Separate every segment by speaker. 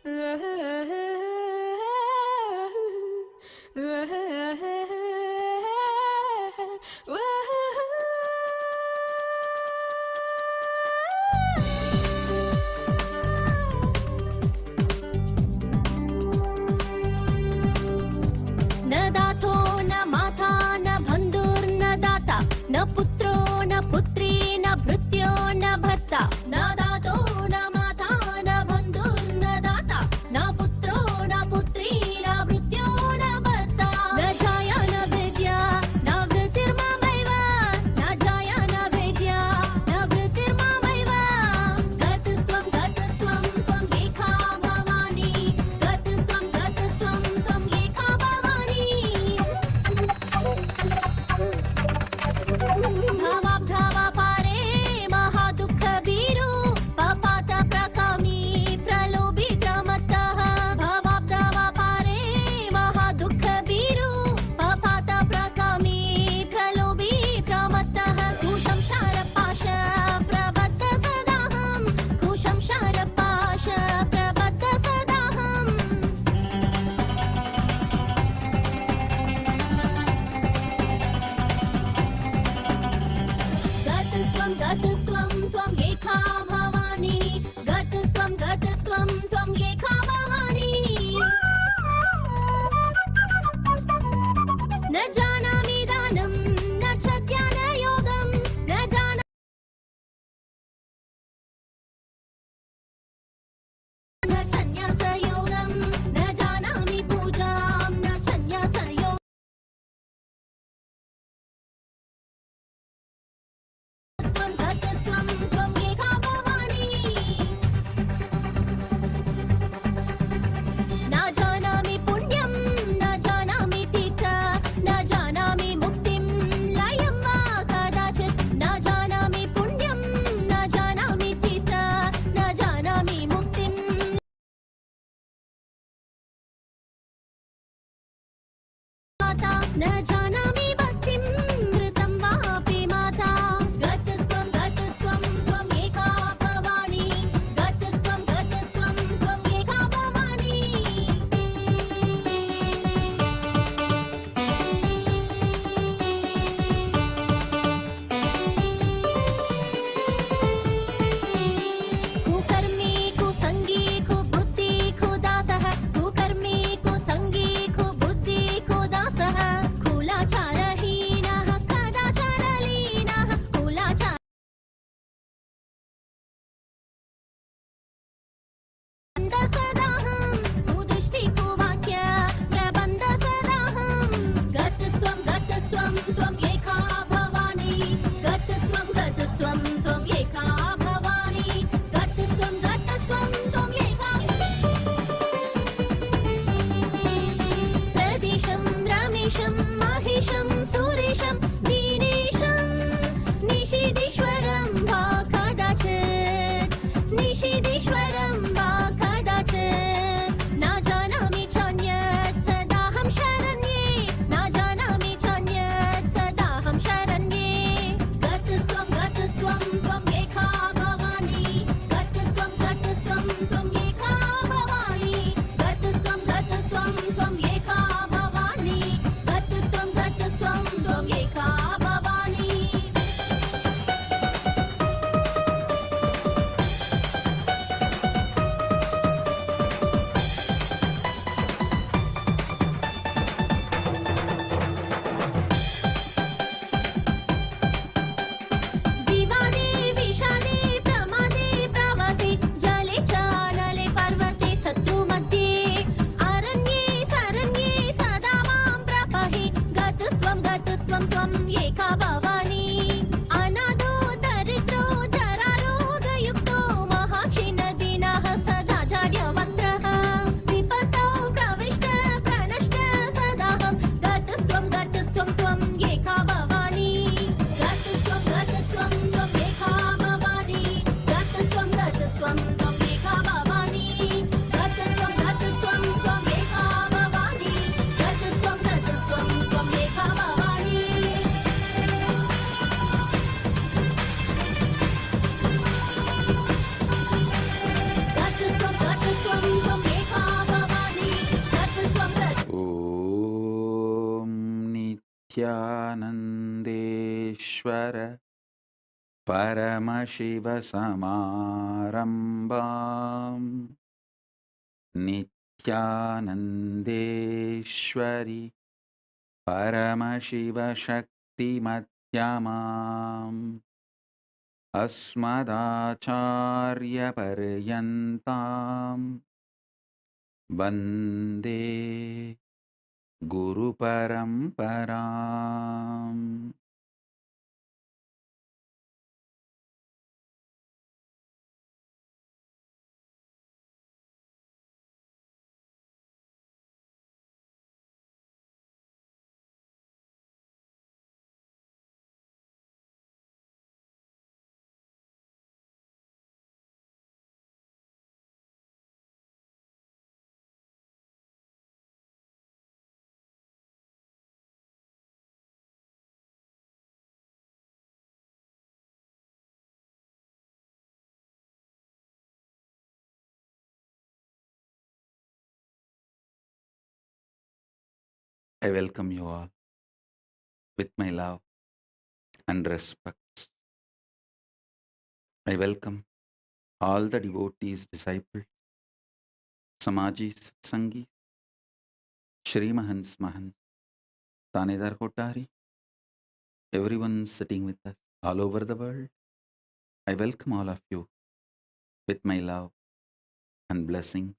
Speaker 1: न दातो न माता न बन्धुर्न दाता न पुत्रो Nityanandeshwara Paramashivoham Nityanandeshwari Paramashivoshaktimadhyamam Asmadacharya Paryantam Vande Guru Paramparam. I welcome you all with my love and respect. I welcome all the devotees, disciples, Samajis, Sangi, Shri Mahans, Mahans, Tanedar Kotari, everyone sitting with us all over the world. I welcome all of you with my love and blessing.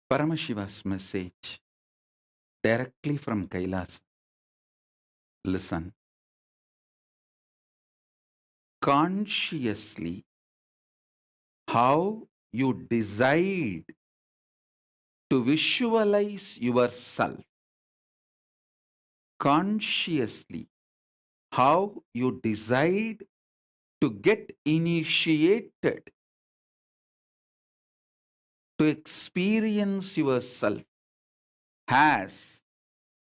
Speaker 1: Paramashiva's message directly from Kailasa. Listen. Consciously, how you decide to visualize yourself. Consciously, how you decide to get initiated to experience yourself has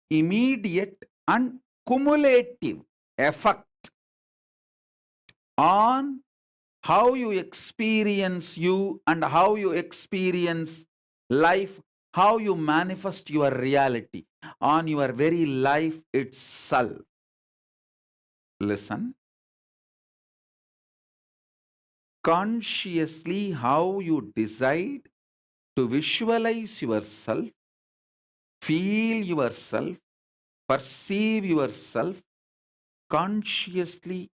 Speaker 1: immediate and cumulative effect on how you experience you and how you experience life, how you manifest your reality on your very life itself. Listen. Consciously, how you decide to visualize yourself, feel yourself, perceive yourself, consciously,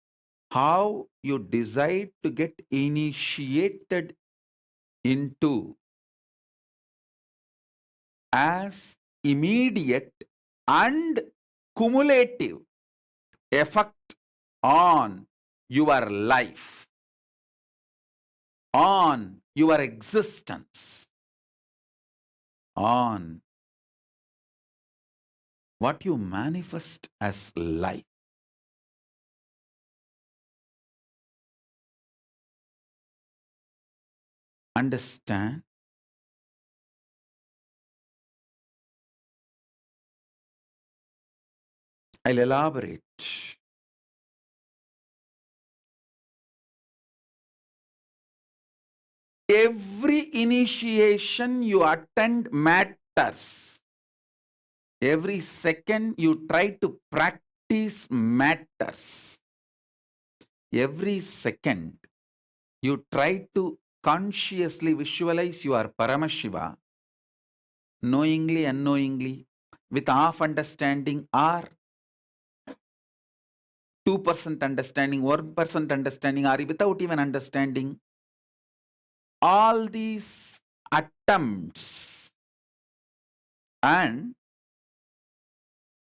Speaker 1: how you decide to get initiated into as immediate and cumulative effect on your life, on your existence, on what you manifest as life. Understand? I'll elaborate. Every initiation you attend matters. Every second you try to practice matters. Every second you try to consciously visualize your Paramashiva, knowingly, unknowingly, with half understanding or 2% understanding, 1% understanding, or without even understanding. All these attempts, and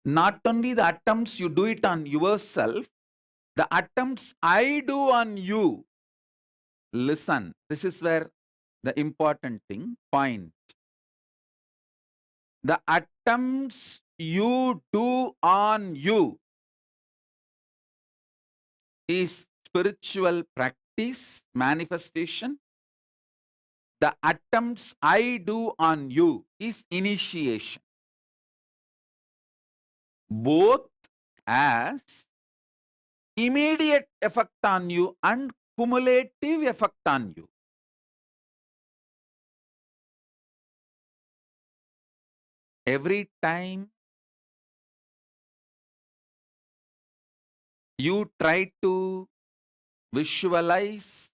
Speaker 1: not only the attempts you do it on yourself, the attempts I do on you. Listen, this is where the important point. The attempts you do on you is spiritual practice, manifestation. The attempts I do on you is initiation. Both as immediate effect on you and cumulative effect on you. Every time you try to visualize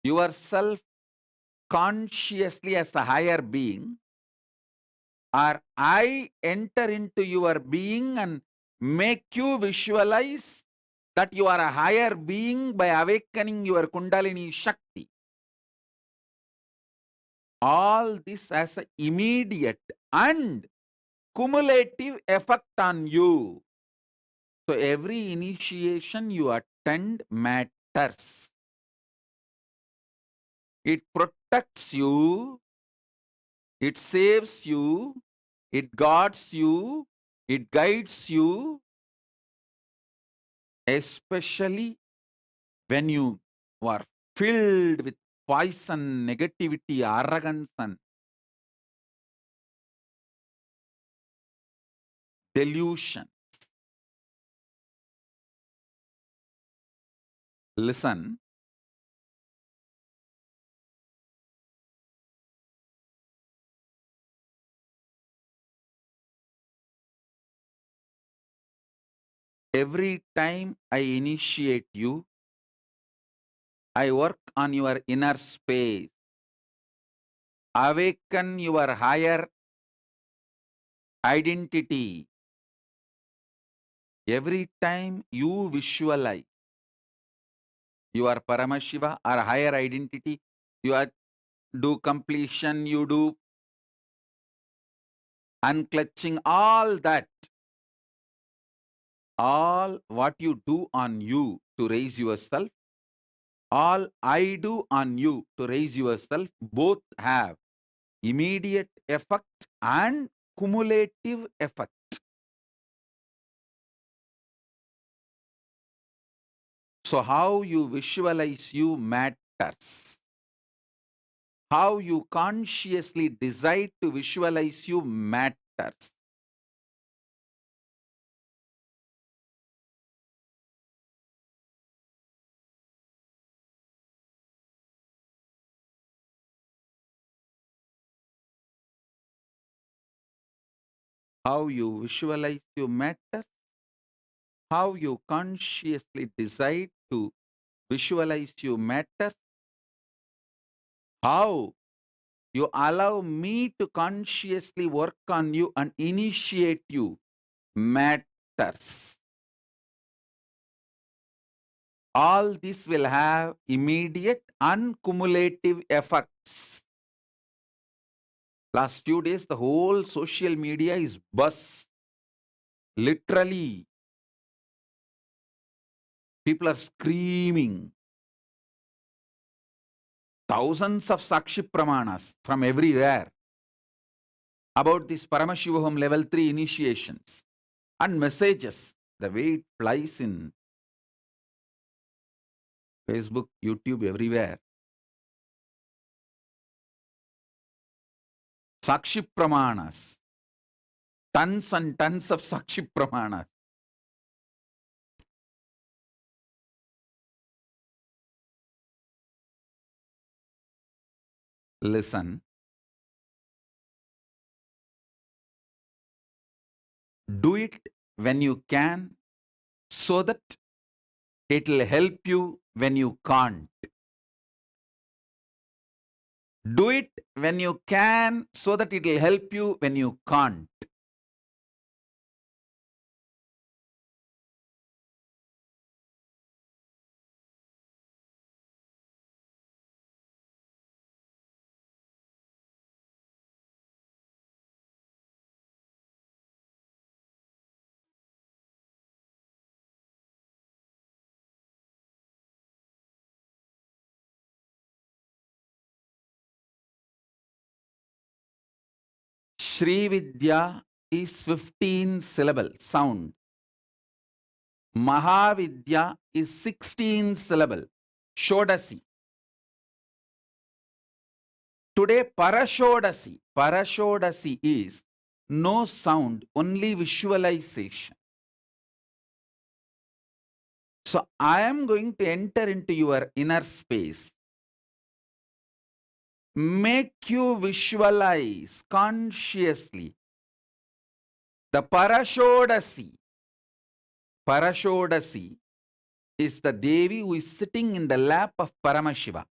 Speaker 1: yourself consciously as a higher being, or I enter into your being and make you visualize that you are a higher being by awakening your Kundalini Shakti. All this has an immediate and cumulative effect on you. So every initiation you attend matters. It protects you, it saves you, it guards you, it guides you, especially when you are filled with poison, negativity, arrogance, and delusion. Listen, every time I initiate you, I work on your inner space, awaken your higher identity. Every time you visualize your Paramashiva or higher identity, you do completion, you do unclutching, all that, all what you do on you to raise yourself, all I do on you to raise yourself, both have immediate effect and cumulative effect. So how you visualize you matters. How you consciously decide to visualize you matters. How you visualize you matters. How you consciously decide to visualize you matters. How you allow me to consciously work on you and initiate you matters. All this will have immediate and cumulative effects. Last few days, the whole social media is buzz. Literally, people are screaming. Thousands of Sakshi Pramanas from everywhere about this Paramashivoham level 3 initiations and messages. The way it flies in Facebook, YouTube, everywhere. Sakshi Pramanas. Tons and tons of Sakshi Pramanas. Listen. Do it when you can so that it will help you when you can't. Do it when you can so that it will help you when you can't. Shri Vidya is 15 syllable sound. Mahavidya is 16 syllable. Shodasi. Today, Parashodasi. Parashodasi is no sound, only visualization. So, I am going to enter into your inner space. make you visualize consciously the Parashodasi. Parashodasi is the Devi who is sitting in the lap of Paramashiva.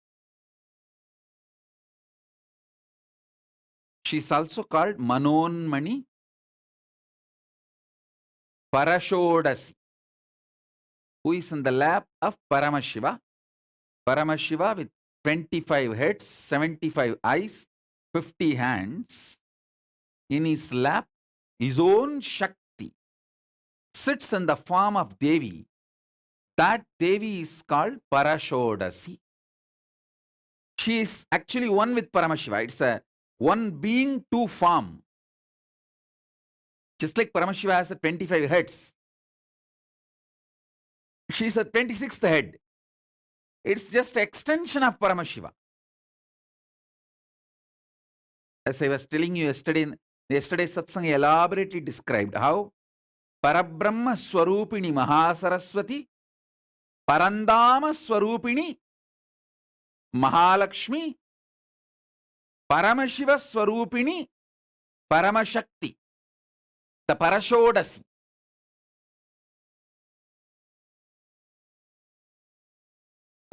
Speaker 1: She is also called Manonmani Parashodasi, who is in the lap of Paramashiva. Paramashiva with 25 heads, 75 eyes, 50 hands. In his lap, his own Shakti sits in the form of Devi. That Devi is called Parashodasi. She is actually one with Paramashiva. It's a one being, two form. Just like Paramashiva has a 25 heads, she is a 26th head. It's just extension of Paramashiva. As I was telling you yesterday's satsang elaborately described how Parabrahma Swarupini Mahasaraswati, Parandama Swarupini Mahalakshmi, Paramashiva Swarupini Paramashakti, the Parashodasi.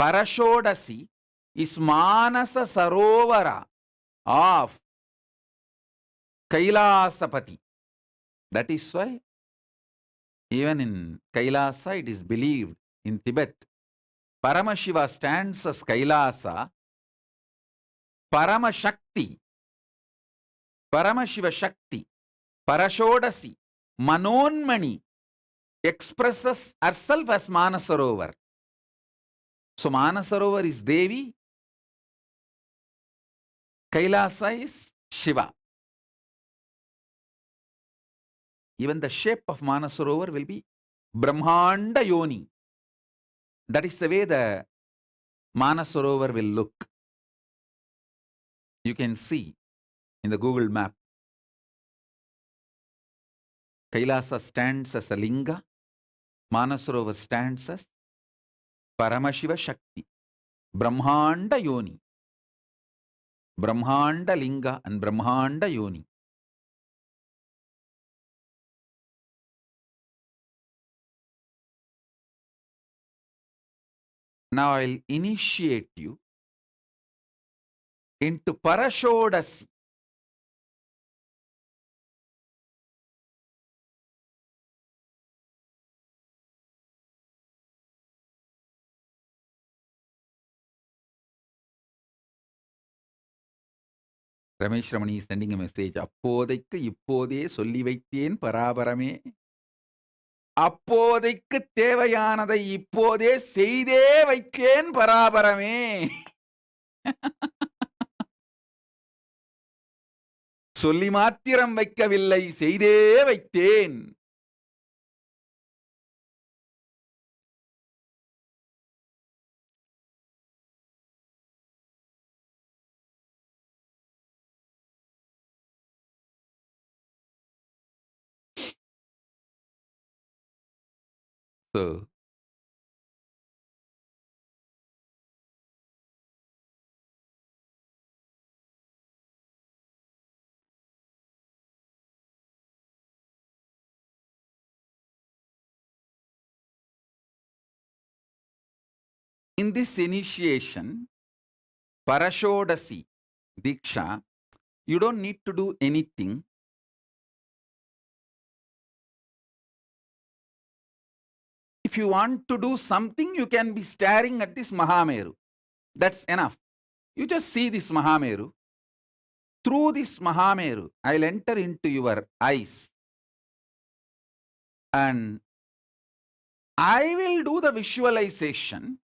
Speaker 1: Parashodasi is Manasa Sarovara of Kailasapati. That is why even in Kailasa it is believed in Tibet, Paramashiva stands as Kailasa, Paramashakti, Paramashiva Shakti, Parashodasi, Manonmani expresses herself as Manasarovar. So Manasarovar is Devi, Kailasa is Shiva. Even the shape of Manasarovar will be Brahmanda Yoni. That is the way the Manasarovar will look. You can see in the Google map. Kailasa stands as a linga. Manasarovar stands as Paramashiva Shakti. Brahmanda Yoni. Brahmanda Linga and Brahmanda Yoni. Now I'll initiate you into Parashodasi. Ramesh Ramani is sending a message. அப்போதைக்கு இப்போதே சொல்லி வைத்தேன் பராபரமே. அப்போதைக்கு தேவையானதை இப்போதே செய்தே வைத்தேன் பராபரமே. சொல்லி மாத்திரம் வைக்கவில்லை, செய்தே வைத்தேன். So, in this initiation, Parashodasi Diksha, you don't need to do anything. If you want to do something, you can be staring at this Mahameru. That's enough. You just see this Mahameru. Through this Mahameru, I'll enter into your eyes. And I will do the visualization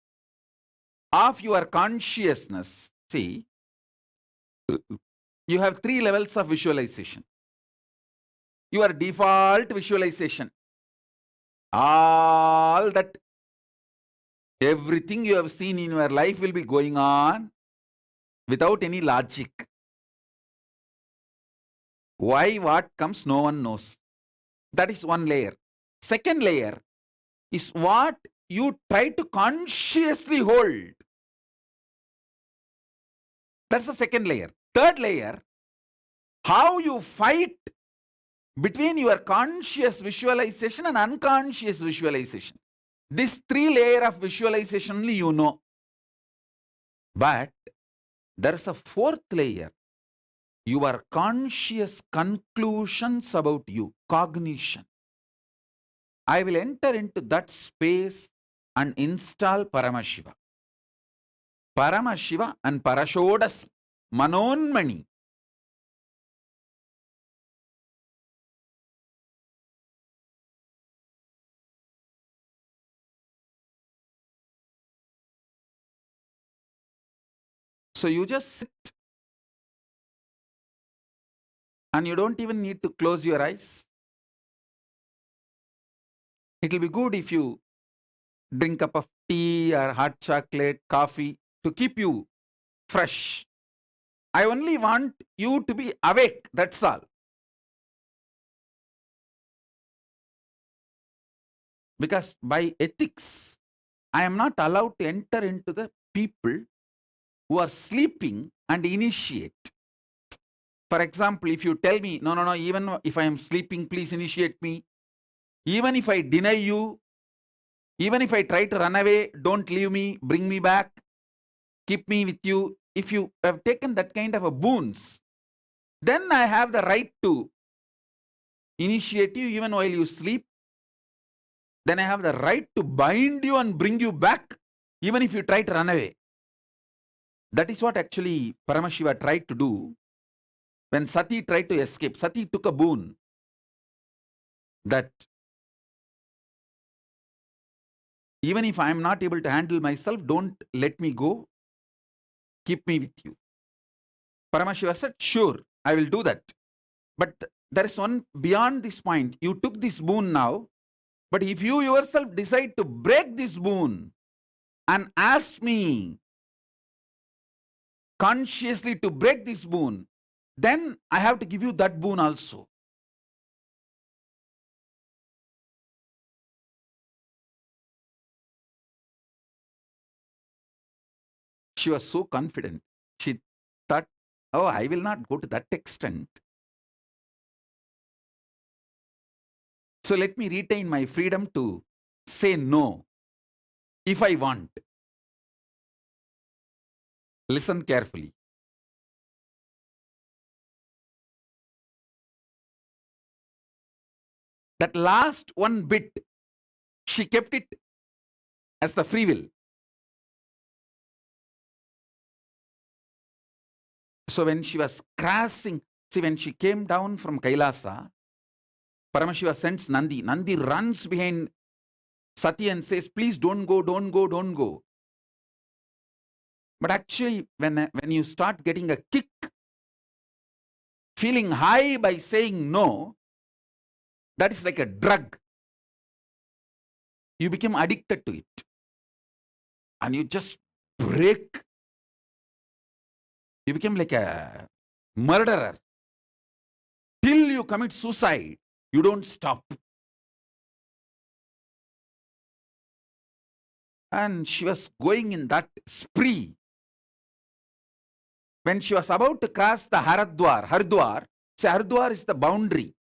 Speaker 1: of your consciousness. See, you have 3 levels of visualization. Your default visualization. All that, everything you have seen in your life will be going on without any logic. Why, what comes, no one knows. That is one layer. Second layer is what you try to consciously hold. That's the second layer. Third layer, how you fight between your conscious visualization and unconscious visualization. This 3 layer of visualization only you know. But there is a fourth layer. Your conscious conclusions about you, cognition. I will enter into that space and install Paramashiva. Paramashiva and Parashodasi, Manonmani. So you just sit and you don't even need to close your eyes. It will be good if you drink a cup of tea or hot chocolate, coffee to keep you fresh. I only want you to be awake, that's all. Because by ethics, I am not allowed to enter into the people who are sleeping and initiate. For example, if you tell me, no, even if I am sleeping, please initiate me. Even if I deny you, even if I try to run away, don't leave me, bring me back, keep me with you. If you have taken that kind of a boons, then I have the right to initiate you even while you sleep. Then I have the right to bind you and bring you back, even if you try to run away. That is what actually Paramashiva tried to do when Sati tried to escape. Sati took a boon that even if I am not able to handle myself, don't let me go, keep me with you. Paramashiva said, sure, I will do that. But there is one beyond this point. You took this boon now, but if you yourself decide to break this boon and ask me consciously to break this boon, then I have to give you that boon also. She was so confident. She thought, oh, I will not go to that extent. So let me retain my freedom to say no if I want. Listen carefully. That last one bit, she kept it as the free will. So when she was crashing, see, when she came down from Kailasa, Paramashiva sends Nandi. Nandi runs behind Sati and says, please don't go, don't go, don't go. But actually, when you start getting a kick, feeling high by saying no, that is like a drug. You become addicted to it. And you just break. You become like a murderer. Till you commit suicide, you don't stop. And she was going in that spree. When she was about to cross the Haridwar, so Haridwar is the boundary.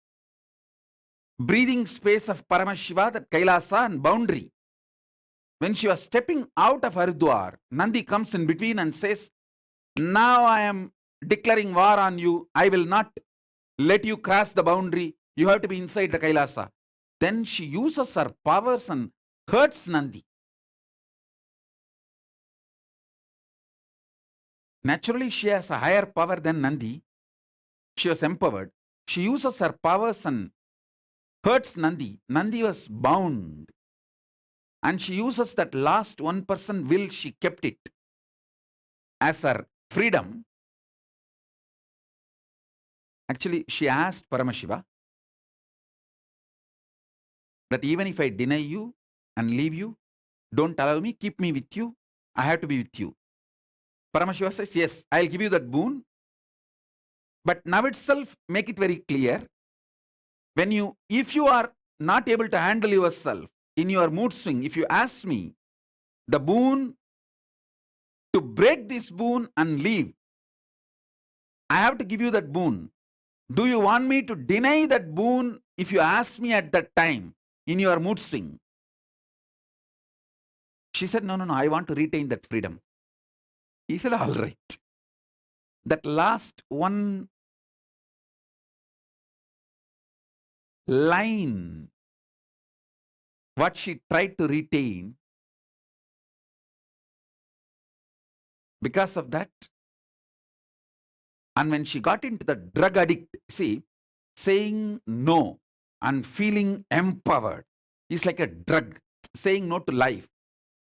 Speaker 1: Breathing space of Paramashiva, that Kailasa and boundary. When she was stepping out of Haridwar, Nandi comes in between and says, now I am declaring war on you. I will not let you cross the boundary. You have to be inside the Kailasa. Then she uses her powers and hurts Nandi. Naturally, she has a higher power than Nandi. She was empowered. She uses her powers and hurts Nandi. Nandi was bound. And she uses that last 1% will, she kept it as her freedom. Actually, she asked Paramashiva that even if I deny you and leave you, don't allow me, keep me with you, I have to be with you. Paramashiva says, yes, I'll give you that boon. But now itself, make it very clear. If you are not able to handle yourself in your mood swing, if you ask me the boon, to break this boon and leave, I have to give you that boon. Do you want me to deny that boon if you ask me at that time in your mood swing? She said, no, no, no, I want to retain that freedom. He said, all right. That last one line, what she tried to retain, because of that, and when she got into the drug addict, see, saying no and feeling empowered is like a drug. Saying no to life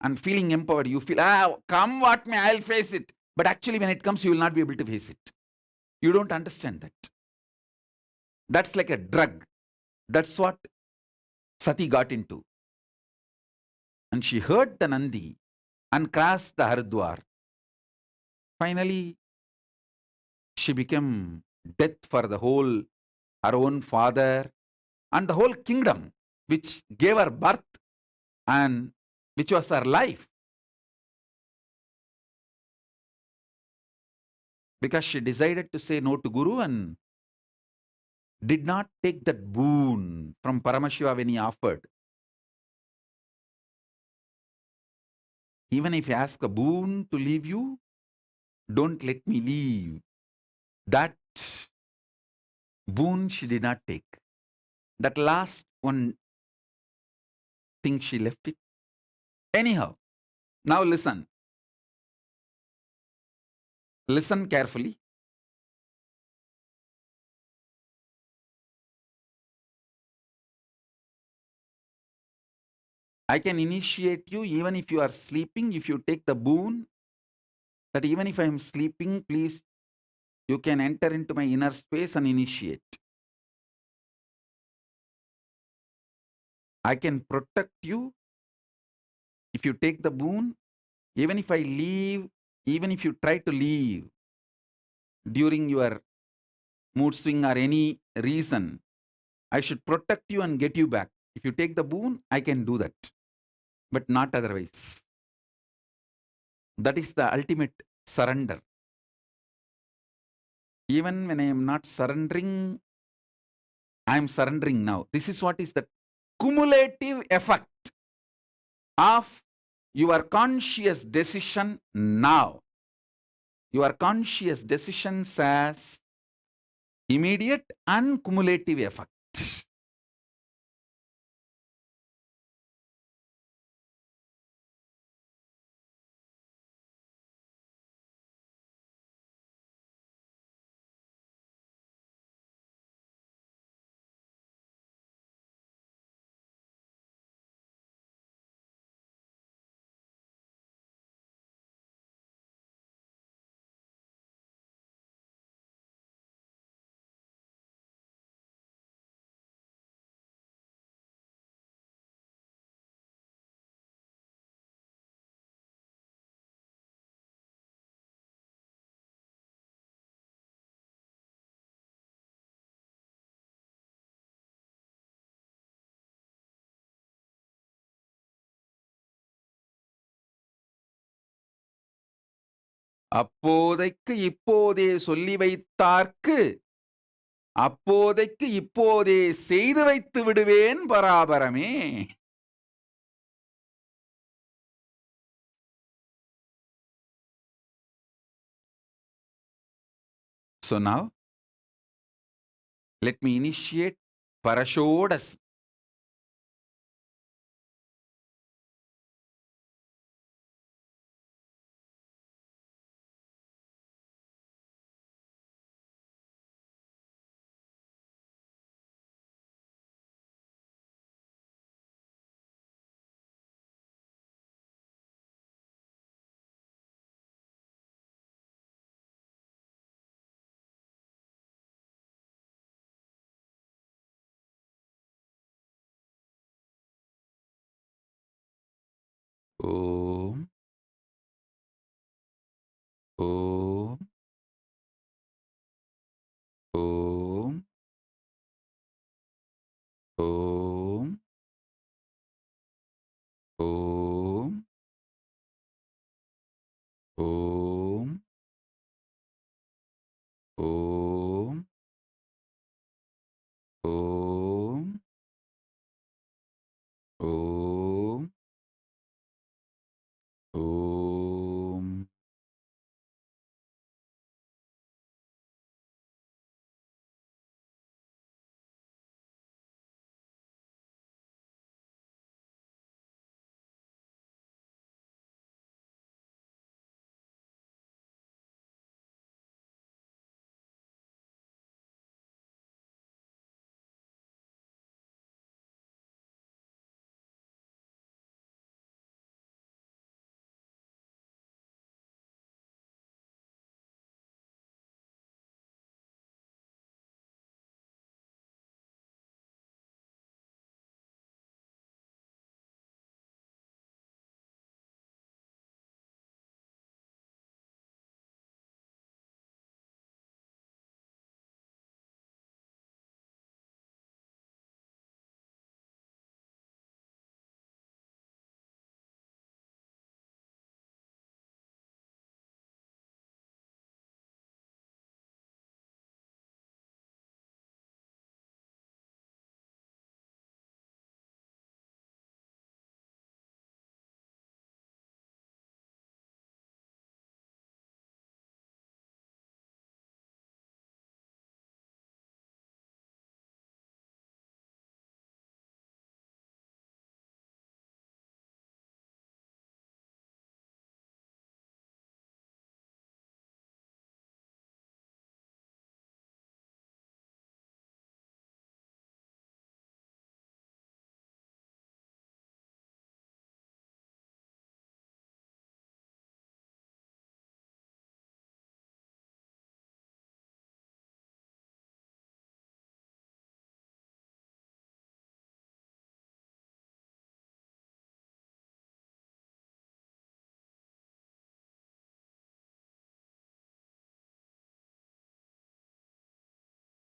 Speaker 1: and feeling empowered, you feel, come what may, I'll face it. But actually, when it comes, you will not be able to face it. You don't understand that. That's like a drug. That's what Sati got into. And she heard the Nandi and crossed the Haridwar. Finally, she became death for the whole, her own father and the whole kingdom, which gave her birth and which was her life. Because she decided to say no to Guru and did not take that boon from Paramashiva when he offered. Even if you ask a boon to leave you, don't let me leave. That boon she did not take. That last one thing she left it. Anyhow, now listen. Listen carefully. I can initiate you even if you are sleeping, if you take the boon, that even if I am sleeping, please, you can enter into my inner space and initiate. I can protect you if you take the boon, even if I leave, even if you try to leave during your mood swing or any reason, I should protect you and get you back. If you take the boon, I can do that, but not otherwise. That is the ultimate surrender. Even when I am not surrendering, I am surrendering now. This is what is the cumulative effect of your conscious decision now. Your conscious decisions has immediate and cumulative effect. அப்போதைக்கு இப்போதே சொல்லி வைத்தார்க்கு அப்போதைக்கு இப்போதே செய்து வைத்து விடுவேன் பராபரமே. So now, let me initiate Parashodasi. Om, Om, Om, Om, Om, Om, Om.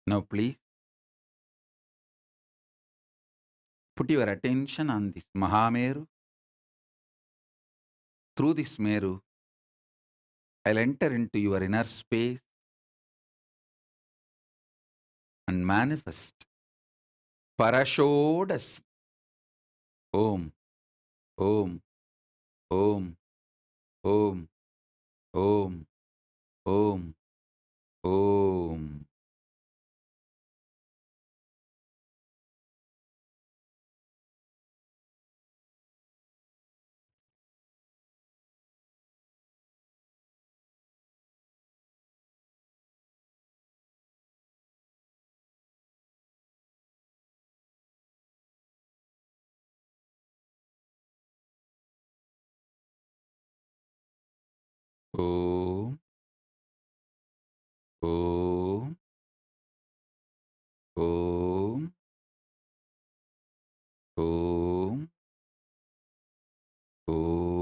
Speaker 1: Now please put your attention on this Mahameru. Through this Meru, I'll enter into your inner space and manifest Parashodasi. Om, Om, Om, Om, Om, Om, Om. Om, Om, Om, Om, Om.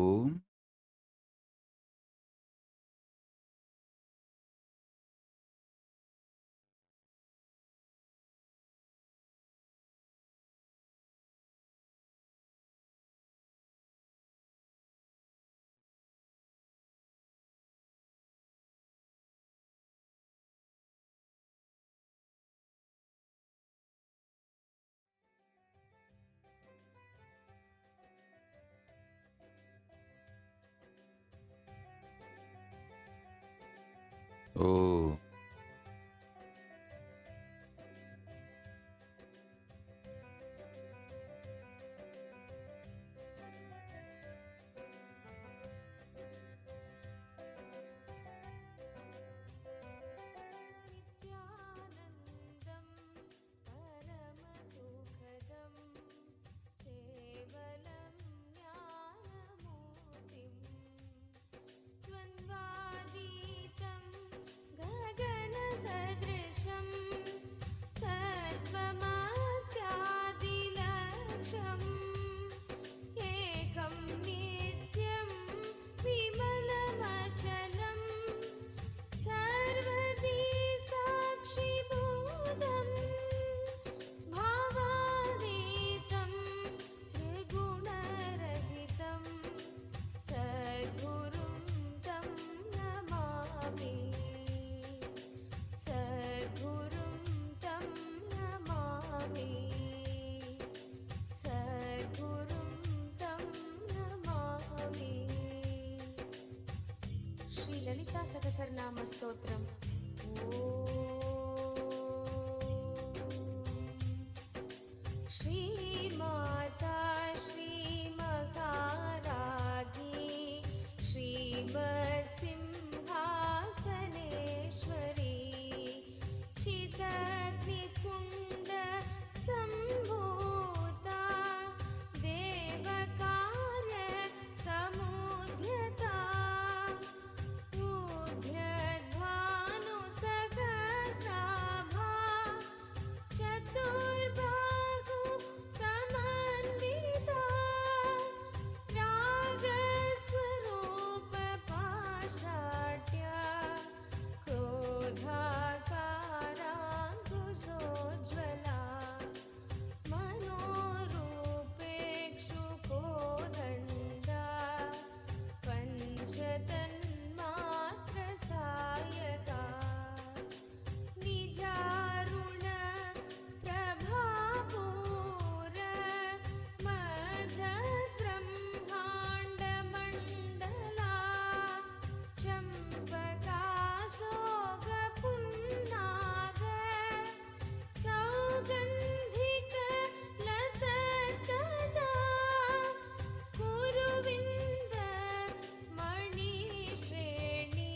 Speaker 1: Oh.
Speaker 2: नित्यानन्दं परमसुखदं केवलं ज्ञानमूर्तिं द्वन्द्वातीतं गगनसदृशं तत्त्वमस्यादिलक्ष्यम् एकं नित्यं विमलमचलं सर्वदी साक्षिभूतं भावातीतं त्रिगुणरहितं सद्गुरुं तं नमामि सद्गुरुं तं नमामि सद्गुरुं तं नमामि श्री ललिता सहस्रनाम स्तोत्रम् श्रीमाता श्रीमहाराज्ञी श्रीमत्सिंहासनेश्वरी चिदग्निकुण्ड सम्भूता देवकार्य समुद्यता ऊर्ध्वभानुसहस्राभा चतुर्बाहु समन्विता रागस्वरूप पाषाढ्या क्रोधाकाराङ्कुशोज्ज्वला मनोरूपेक्षुकोदण्डा पञ्चतन्मात्रसायका निजारुण प्रभापूर मझद्ब्रह्माण्डमण्डला चम्पकाशोकपुन्नाग सौगन्धिक लसत्कजा कुरुविन्द मणिश्रेणी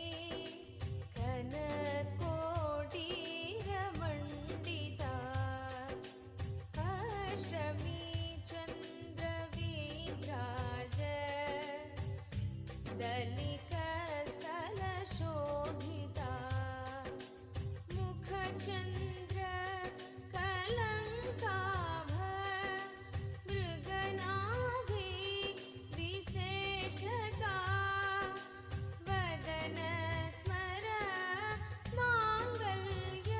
Speaker 2: कनत्कोटीरमण्डिता अष्टमी चन्द्रविभ्राज दलिकस्थलशोभिता मुखचन्द्र कलङ्काभ मृगनाभि विशेषका वदन स्मर माङ्गल्य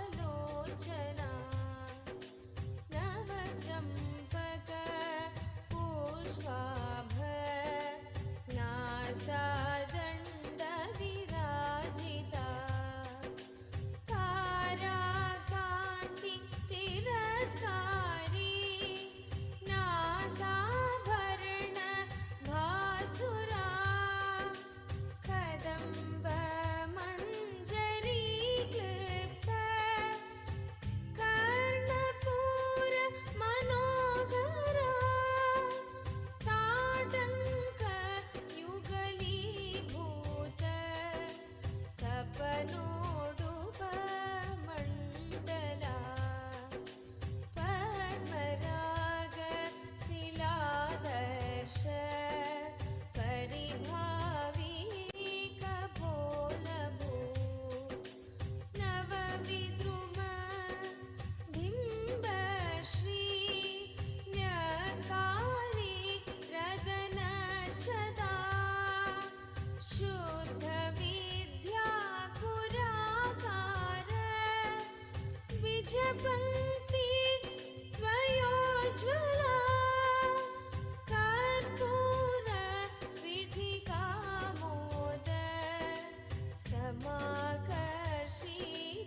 Speaker 2: चलन्मीनाभलोचना नवचम्पक पुष्पाभ नासादण्डविराजिता ताराकान्ति तिरस्कारी नासाभरण भासुरा कदम्बमञ्जरी clipped Karnapur मनोहरा ताटङ्क युगलीभूत तपनोडुपमण्डला पद्मराग शिलादर्श परिभावी कपोलभू नवविद्रुम बिम्बश्री न्यकारी रदनच्छदा शुद्ध विद्या कुराकार विजपङ्क्ति द्वयोज्ज्वला कर्पूर विठिकामोद समाकर्षि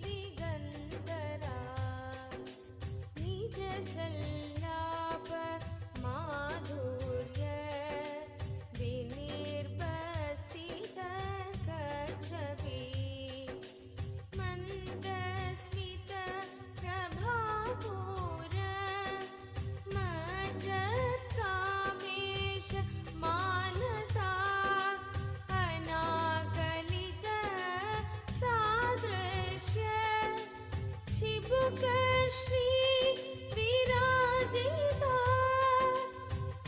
Speaker 2: दिगन्तरा निज सल्लाप माधुर्य विनिर्बस्तित कच्छपि मन्दस्मित प्रभापूर मज्जत्कामेश मानसा अनाकलित सादृश्य चिबुकश्री विराजिता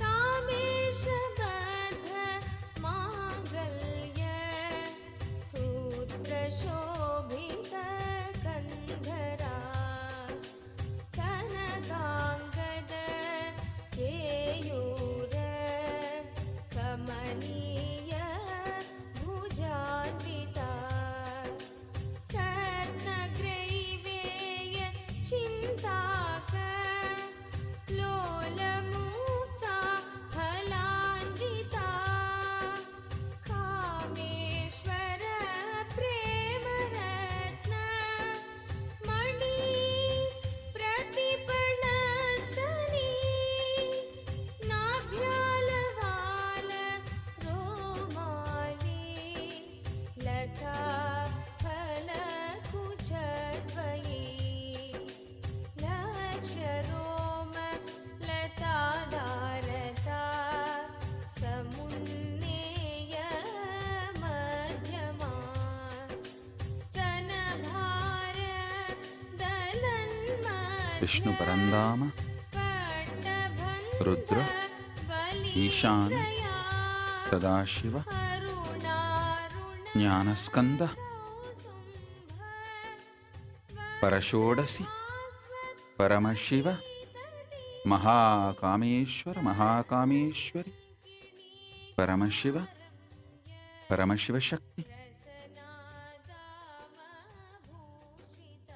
Speaker 2: कामेशबद्ध माङ्गल्य सूत्रशोभित कन्धरा कनकाङ्गद केयूर कमनीय भुजान्विता रत्नग्रैवेय चिन्ताक लोलमुक्ता फलान्विता कामेश्वर प्रेमरत्न मणि प्रतिपणस्तनी नाभ्यालवाल रोमाली लता फलकुचद्वयी लक्षरोम लताधारता समुन्नेय मध्यमा स्तनभार दलन्मध्य
Speaker 1: विष्णु परंधाम रुद्र ईशान सदाशिव ज्ञानस्कंद परषोडसी परमशिव महाकामेश्वर महाकामेश्वरी परमशिव परमशिव शक्ति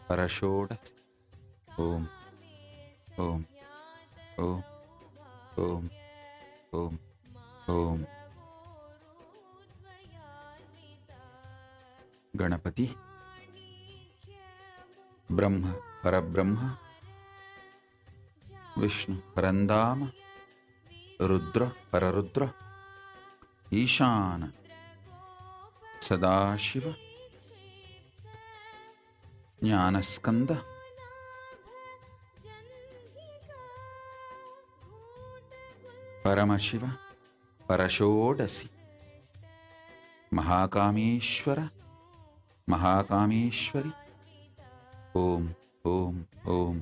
Speaker 1: परषोडसी ओम ओम ओम ओम ओम ओम गणपति ब्रह्म परब्रह्म विष्णु परंधाम रुद्र पररुद्र ईशान सदाशिव ज्ञानस्कंद परमशिव परषोडसी महाकामेश्वर महाकामेश्वरी ओम ओम ओम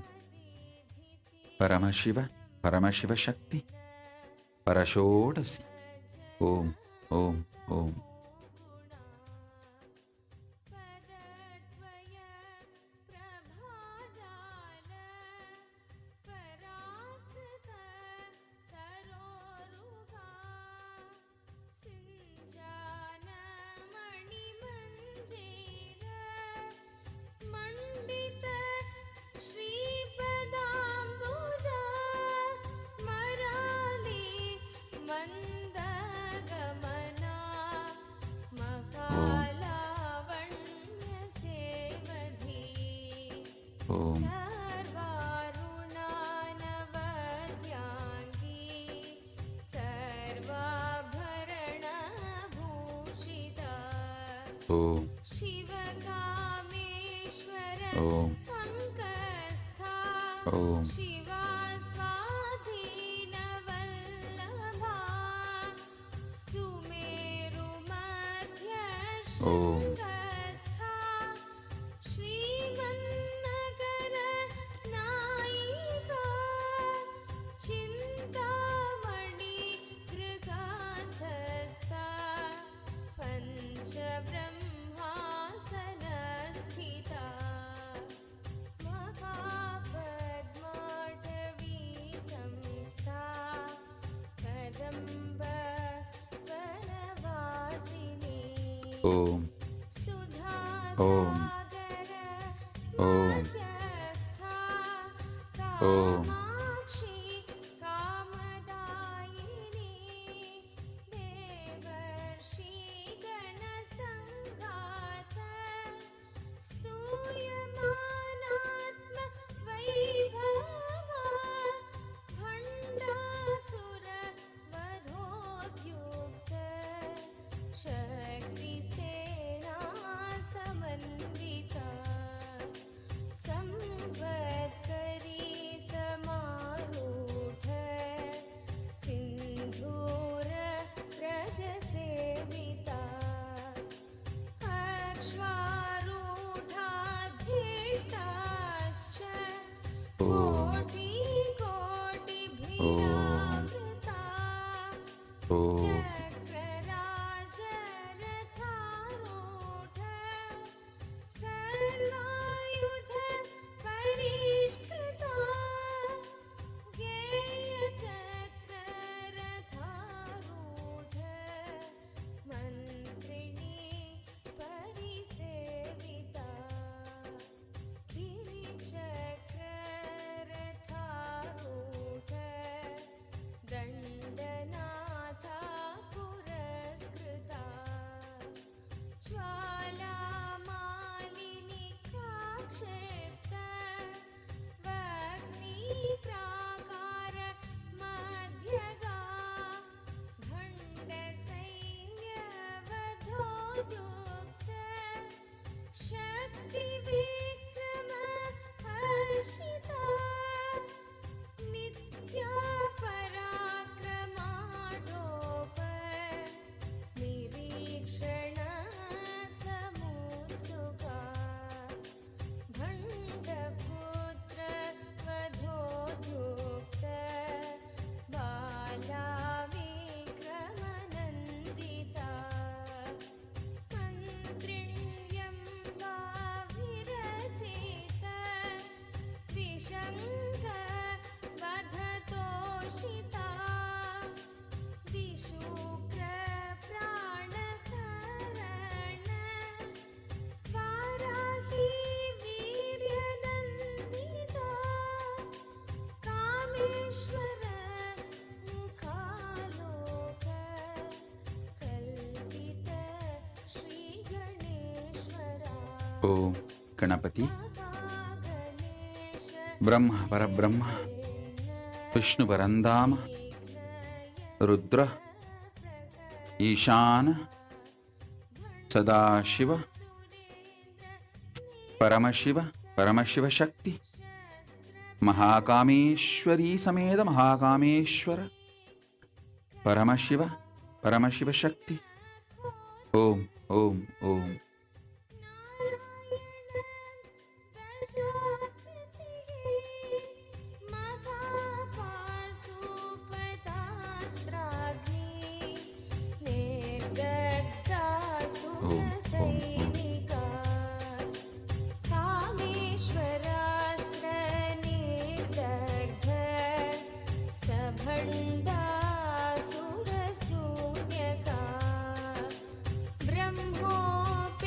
Speaker 1: परमशिव परमशिव शक्ति परषोडसी Om Om Om
Speaker 2: सिञ्जानमणिमञ्जीरा
Speaker 1: Om.
Speaker 2: ज्वालावण्यसेवधी
Speaker 1: Om.
Speaker 2: सर्वारुणानवद्याङ्गी सर्वाभरणभूषिता
Speaker 1: Om.
Speaker 2: शिवकामेश्वर
Speaker 1: Om.
Speaker 2: अङ्कस्था
Speaker 1: Om.
Speaker 2: Shiva स्वाधीनवल्लभा
Speaker 1: Om.
Speaker 2: सुमेरुमध्यशृङ्गस्था श्रीमन्नगरनायिका चिन्तामणि गृहान्तस्था पञ्चब्रह्मासनस्थिता महापद्माटवी संस्था कदम्ब वनवासिनी
Speaker 1: Om.
Speaker 2: Sudhasagar
Speaker 1: Om.
Speaker 2: मध्यस्था
Speaker 1: Om.
Speaker 2: Kamakshi कामदायिनी देवर्षिगणसङ्घात स्तूयमानात्मवैभवा भण्डासुरवधोद्युक्त शक्तिसेना समन्विता संवत्करी समारूढ सिन्धूरव्रजसेविता अक्ष्वारूढाधीष्टाश्च कोटिकोटिभिरावृता
Speaker 1: Om.
Speaker 2: चक्रराजरथारूढ सर्वायुध परिष्कृता गेयचक्ररथारूढ मन्त्रिणी परिसेविता गिरिचक्ररथारूढ दण्डनाथा पुरस्कृता ज्वालामालिनी काक्षिप्त वह्निप्राकार मध्यगा भण्डसैन्यवधोद्युक्त शक्तिविक्रम हर्षिता नित्या पराक्रमाढोप निरीक्षण समुत्सुका भण्डपुत्र वधोद्युक्त बाला विक्रमनन्दिता मन्त्रिण्यम्बा विरचित विशङ्क वधतोषिता विशुक्र प्राणहरण वाराही वीर्यनन्दिता कामेश्वर मुखालोक कल्पित श्रीगणेश्वरा
Speaker 1: Om. Ganapati.
Speaker 2: Mahaganesh
Speaker 1: Brahma Parabrahma. Vishnu Parandama. Rudra. Ishana. Sadashiva. Paramashiva. Paramashiva Shakti. Mahakameshwari Sameda Mahakameshwara. Paramashiva. Paramashiva Shakti. Om. Om. Om.
Speaker 2: सैनिका कामेश्वरास्त्र निर्दग्ध सभण्डासुरशून्यका ब्रह्मोपेतशून्यका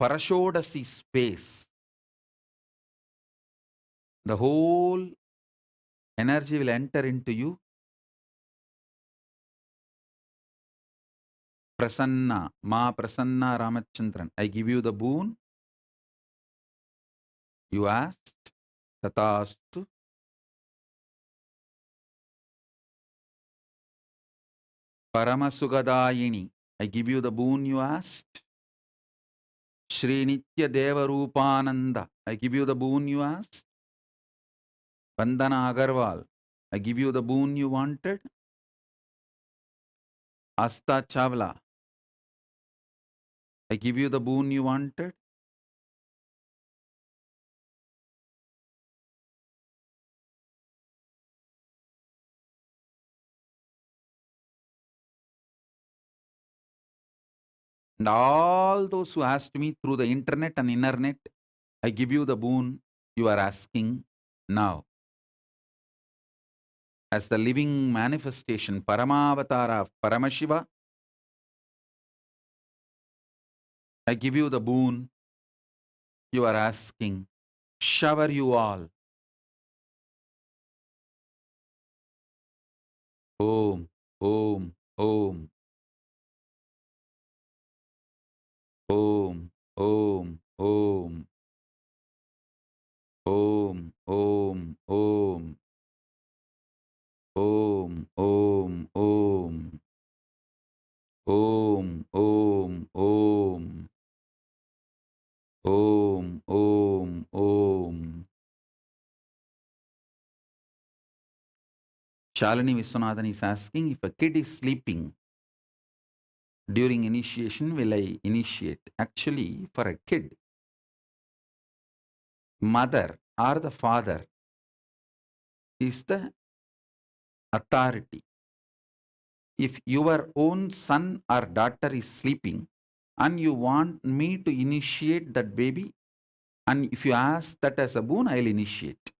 Speaker 1: Parashodasi space, the whole energy will enter into you. Prasanna, Ma Prasanna Ramachandran, I give you the boon. You asked, Tatastu. Paramasugadayini, I give you the boon you asked. Shri Nitya Deva Rupananda, I give you the boon you asked. Vandana Agarwal, I give you the boon you wanted. Asta Chawla, I give you the boon you wanted. And all those who asked me through the internet and internet, I give you the boon you are asking now. As the living manifestation, Paramavatara of Paramashiva, I give you the boon you are asking. Shower you all. Om, Om, Om, Om, Om, Om, Om, Om, Om, Om, Om, Om, Om, Om, Om, Om, Om, Om. Shalini Viswanathan is asking, if a kid is sleeping during initiation, will I initiate? Actually, for a kid, mother or the father is the authority. If your own son or daughter is sleeping and you want me to initiate that baby, and if you ask that as a boon, I'll initiate.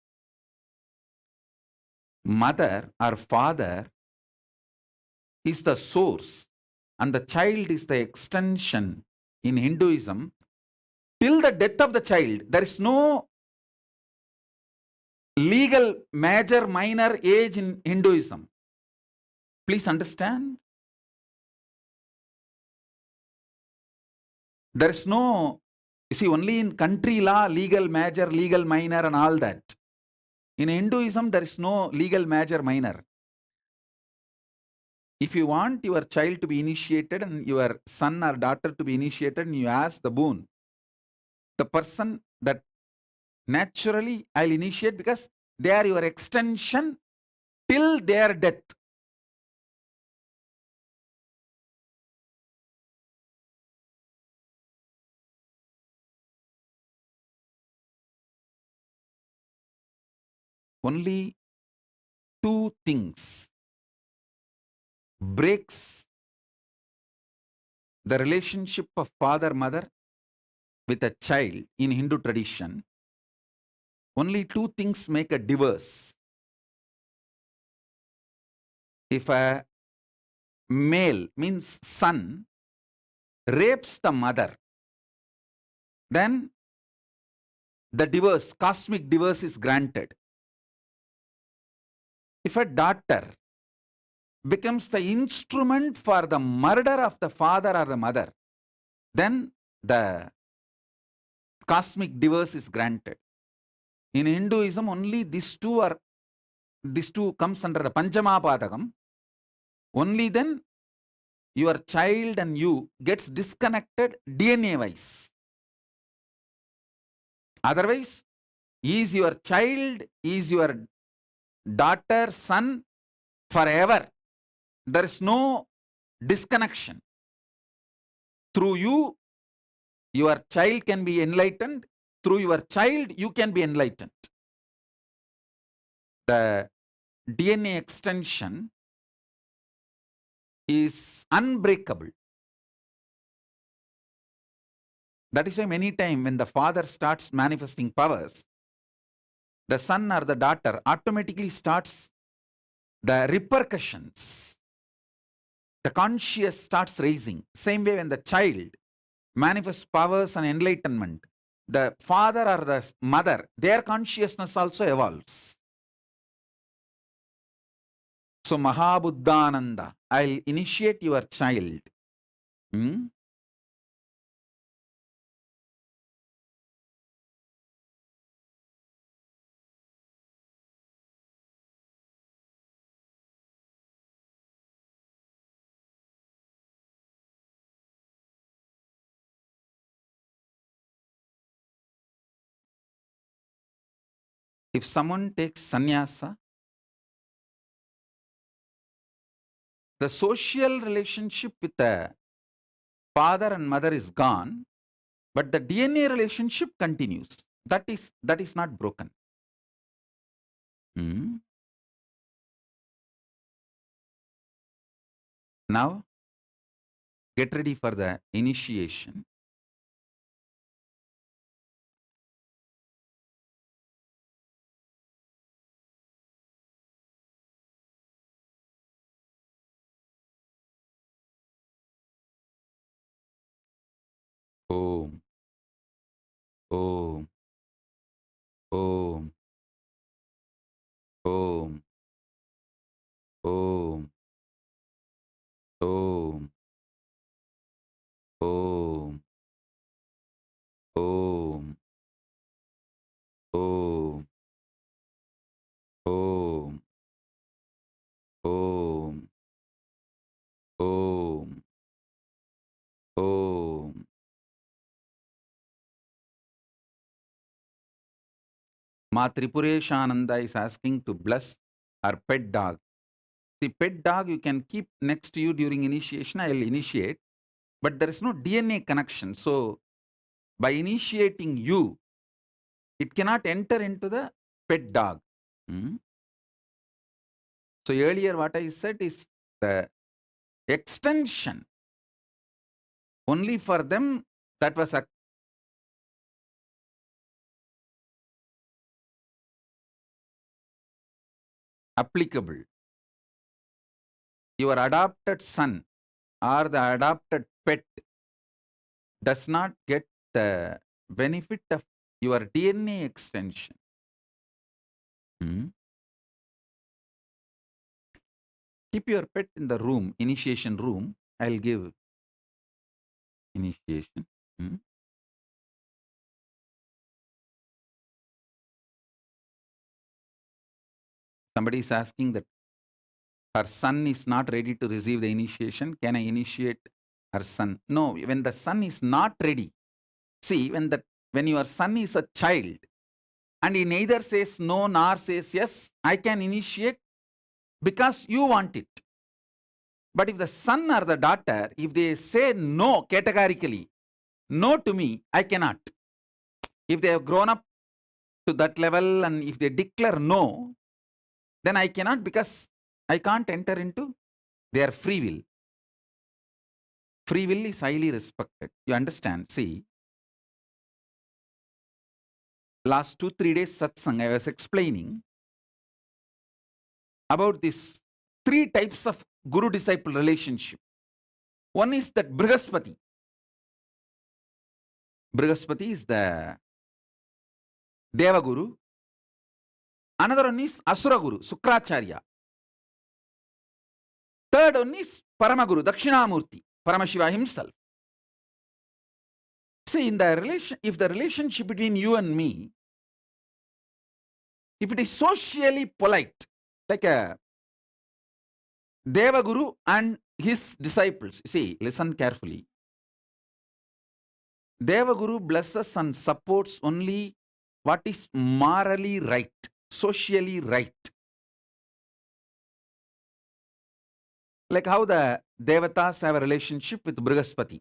Speaker 1: Mother or father is the source and the child is the extension. In Hinduism, till the death of the child, there is no legal major minor age in Hinduism. Please understand. There is no, you see, only in country law, legal major, legal minor and all that. In Hinduism, there is no legal major minor. If you want your child to be initiated and your son or daughter to be initiated and you ask the boon, the person that naturally I'll initiate because they are your extension till their death. Only two things breaks the relationship of father-mother with a child in Hindu tradition. Only two things make a divorce. If a male, means son, rapes the mother, then the divorce, cosmic divorce is granted. If a daughter becomes the instrument for the murder of the father or the mother, then the cosmic divorce is granted. In Hinduism, only these two comes under the Panchamapadakam. Only then your child and you gets disconnected DNA wise. Otherwise, is your child, is your daughter, son forever. There is no disconnection. Through you, your child can be enlightened. Through your child, you can be enlightened. The DNA extension is unbreakable. That is why many times when the father starts manifesting powers, the son or the daughter automatically starts the repercussions. The conscious starts raising. Same way when the child manifest powers and enlightenment, the father or the mother, their consciousness also evolves. So Mahabuddhananda, I'll initiate your child. Hmm? If someone takes sannyasa, the social relationship with the father and mother is gone, but the DNA relationship continues. That is not broken. Hmm? Now, get ready for the initiation. Om, Om, Om, Om, Om, Om, Om, Om, Om, Om, Om, Om, Om. Ma Tripureshananda is asking to bless her pet dog. The pet dog you can keep next to you during initiation. I will initiate, but there is no DNA connection. So, by initiating you, it cannot enter into the pet dog. Hmm? So, earlier what I said is the extension only for them that was applicable. Your adopted son or the adopted pet does not get the benefit of your DNA extension. Hmm? Keep your pet in the room, initiation room. I'll give initiation. Hmm? Somebody is asking that her son is not ready to receive the initiation. Can I initiate her son? No, when the son is not ready. See, when your son is a child and he neither says no nor says yes, I can initiate because you want it. But if the son or the daughter, if they say no categorically, no to me, I cannot. If they have grown up to that level and if they declare no, then I cannot because I can't enter into their free will. Free will is highly respected. You understand? See, last 2-3 days satsang, I was explaining about these 3 types of guru-disciple relationship. One is that Brihaspati. Brihaspati is the Deva Guru. Another one is Asura Guru, Sukracharya. Third one is Paramaguru, Dakshinamurti, Paramashiva himself. See, in the relation, if the relationship between you and me, if it is socially polite, like a Deva Guru and his disciples, see, listen carefully. Deva Guru blesses and supports only what is morally right, socially right. Like how the Devatas have a relationship with Brihaspati.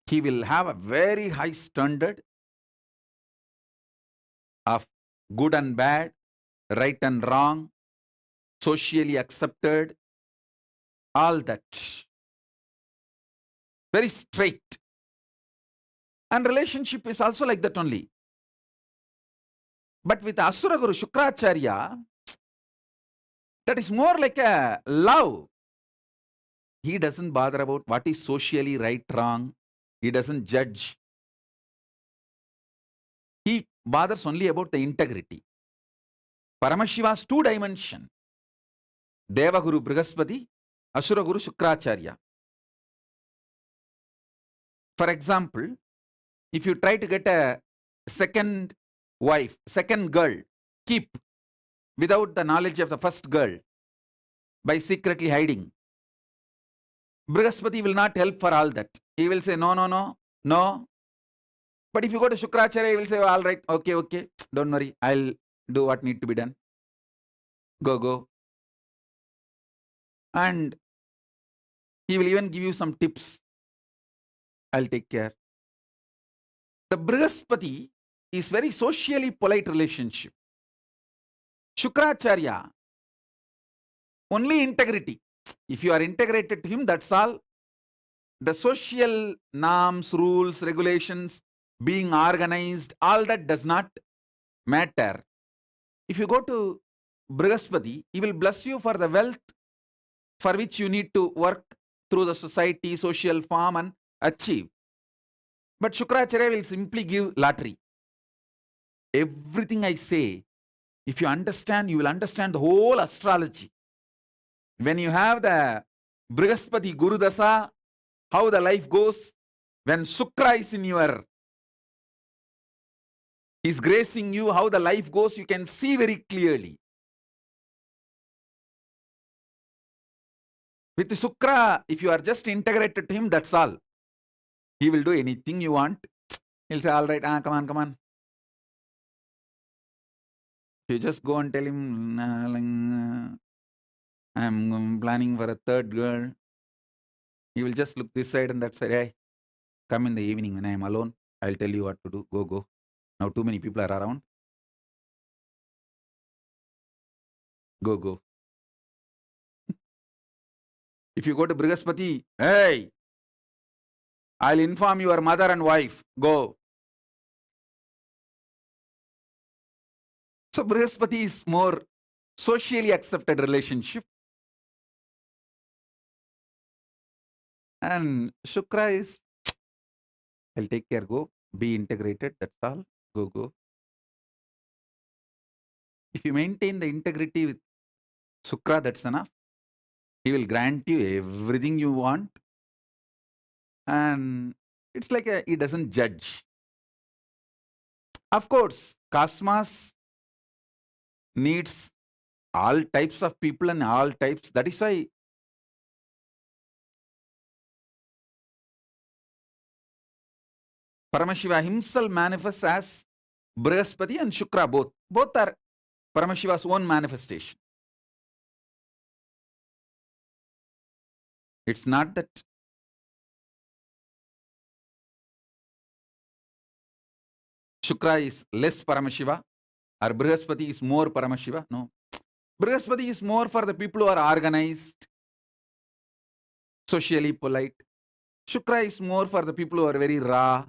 Speaker 1: He will have a very high standard of good and bad, right and wrong, socially accepted, all that. Very straight. And relationship is also like that only. But with Asura Guru Shukracharya, that is more like a love. he doesn't bother about what is socially right, wrong. He doesn't judge. He bothers only about the integrity. Paramashiva's two dimension. Devaguru Brihaspati, Asuraguru Shukracharya. For example, if you try to get a second wife, second girl, keep without the knowledge of the first girl by secretly hiding, Brihaspati will not help for all that. He will say, no, no, no, no. But if you go to Shukracharya, he will say, all right, okay, don't worry, I'll do what need to be done. Go. And he will even give you some tips. I'll take care. The Brihaspati is very socially polite relationship. Shukracharya, only integrity. If you are integrated to him, that's all. The social norms, rules, regulations, being organized, all that does not matter. If you go to Brihaspati, he will bless you for the wealth for which you need to work through the society, social form and achieve. But Shukracharya will simply give lottery. Everything I say, if you understand, you will understand the whole astrology. When you have the Brihaspati Guru Dasa, how the life goes, when Shukra is in your, is gracing you, how the life goes, you can see very clearly. With Shukra, if you are just integrated to him, that's all. He will do anything you want. He'll say, all right, come on. You just go and tell him, I'm planning for a third girl. He will just look this side and that side. Hey, come in the evening when I am alone. I'll tell you what to do. Go. Now too many people are around. Go. If you go to Brihaspati, hey, I'll inform your mother and wife. Go. So Brihaspati is more socially accepted relationship. And Shukra is, I'll take care, go. Be integrated, that's all. Go. If you maintain the integrity with Shukra, that's enough. He will grant you everything you want. And it's like he doesn't judge. Of course, Cosmos needs all types of people and all types. That is why Paramashiva himself manifests as Brihaspati and Shukra both. Both are Paramashiva's own manifestation. It's not that Shukra is less Paramashiva or Brihaspati is more Paramashiva. No. Brihaspati is more for the people who are organized, socially polite. Shukra is more for the people who are very raw.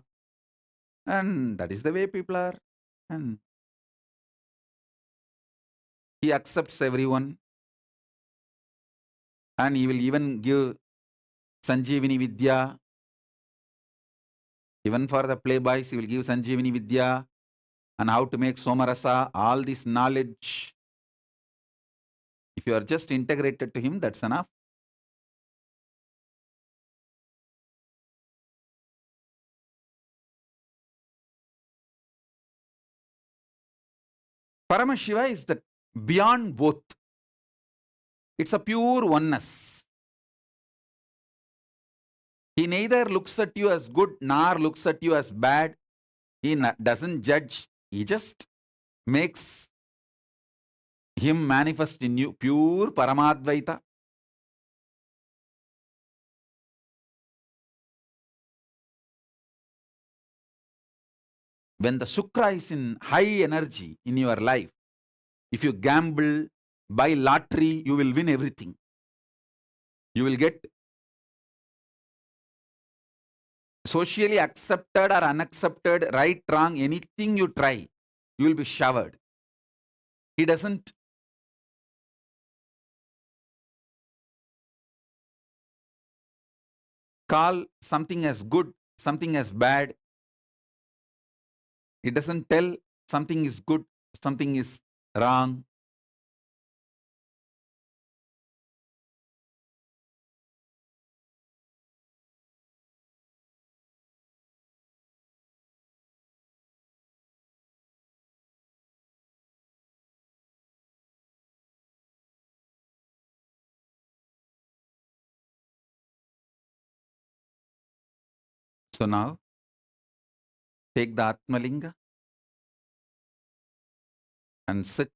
Speaker 1: And that is the way people are. And he accepts everyone. And he will even give Sanjeevani Vidya. Even for the playboys, he will give Sanjeevani Vidya and how to make Somarasa, all this knowledge. If you are just integrated to him, that's enough. Paramashiva is the beyond both. It's a pure oneness. He neither looks at you as good nor looks at you as bad. He doesn't judge. He just makes him manifest in you. Pure Paramadvaita. When the Shukra is in high energy in your life, if you gamble, buy lottery, you will win everything. You will get socially accepted or unaccepted, right, wrong, anything you try, you will be showered. He doesn't call something as good, something as bad. It doesn't tell something is good, something is wrong. So now take the Atmalinga and sit.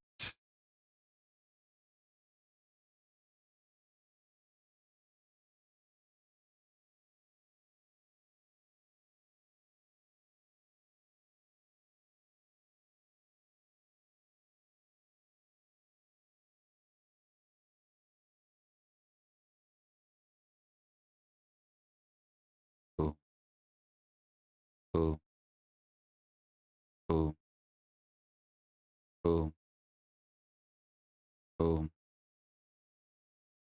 Speaker 1: Oh, oh, oh, oh, oh,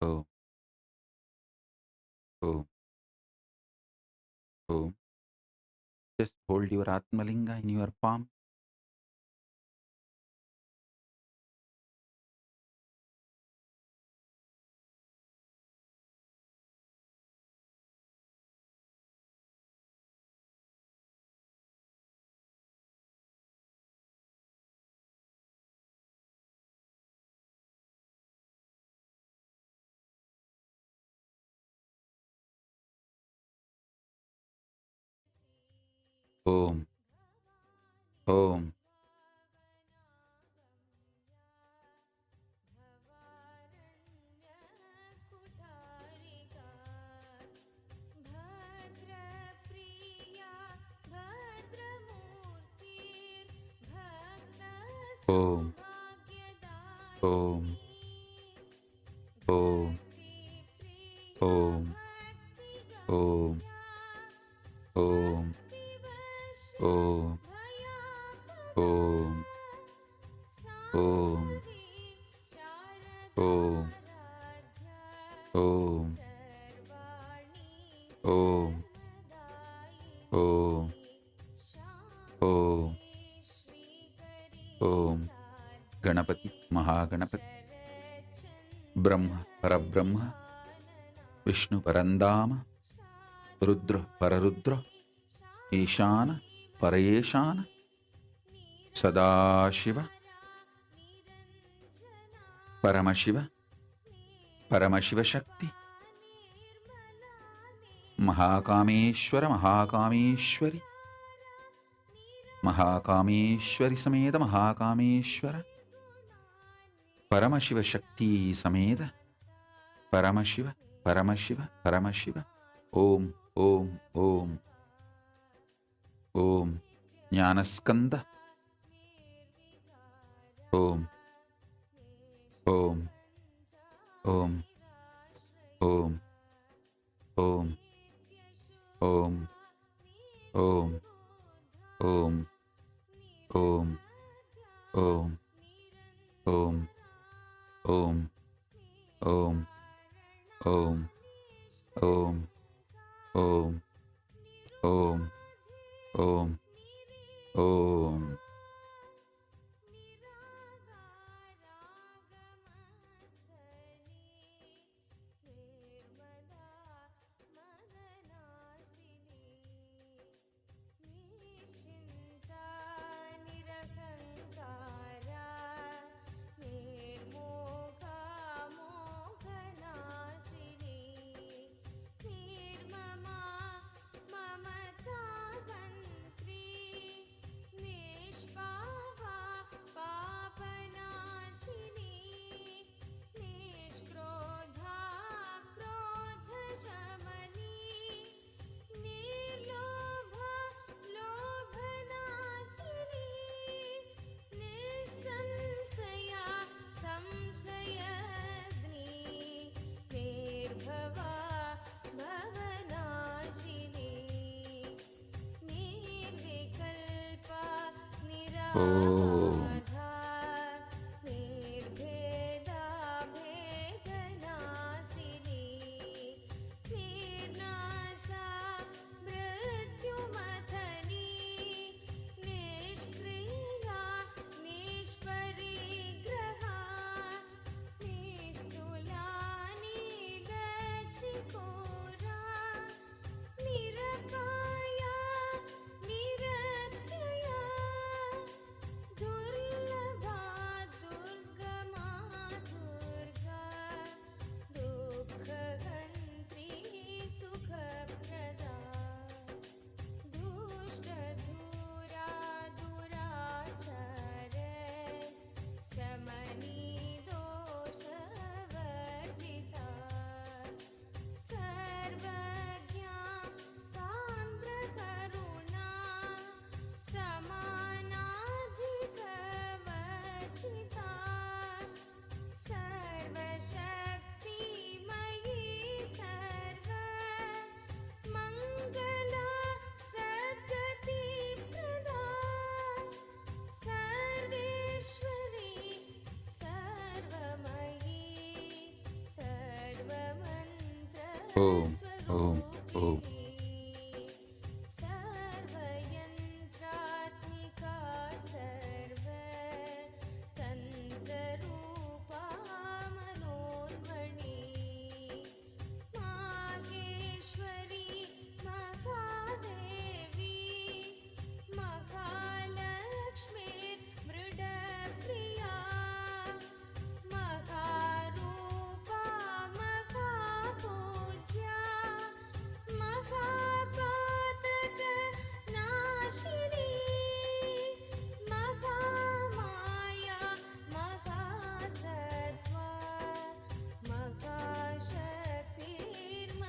Speaker 1: oh, oh, oh. Just hold your Atmalinga in your palm. Om, Om, Om, Om, Om, Om, Om, Om, Om, Om, Om, Om, Om, Om, Om, Om, Om. Ganapati, Mahaganapati, Brahma, Parabrahma, Vishnu, Parandama, Rudra, Pararudra, Ishana, Parayeshana, Sadashiva, Paramashiva, Paramashiva Shakti, Mahakameshwara, Mahakameshwari, Mahakameshwari Sameda, Mahakameshwara, Paramashiva Shakti Sameda, Paramashiva, Paramashiva, Paramashiva, Om, Om, Om, Om, Jnanaskanda, Om, Om, Om, Om, Om, Om, Om, Om, Om, Om, Om, Om, Om, Om, Om, Om, Om, Om, Om. Om.
Speaker 2: समानाधिकवर्जिता सर्वशक्तिमयी सर्वमङ्गला सद्गतिप्रदा Sarveshwari सर्वमयी
Speaker 1: Om, Om, Om.
Speaker 2: सर्वमन्त्रस्वरूपिणी सर्वयन्त्रात्मिका सर्वतन्त्ररूपा मनोन्मणि Maheshwari Mahadevi महालक्ष्मीर्मृडप्रिया महारूपा महापूज्या महापातकनाशिनी Mahamaya महासत्त्वा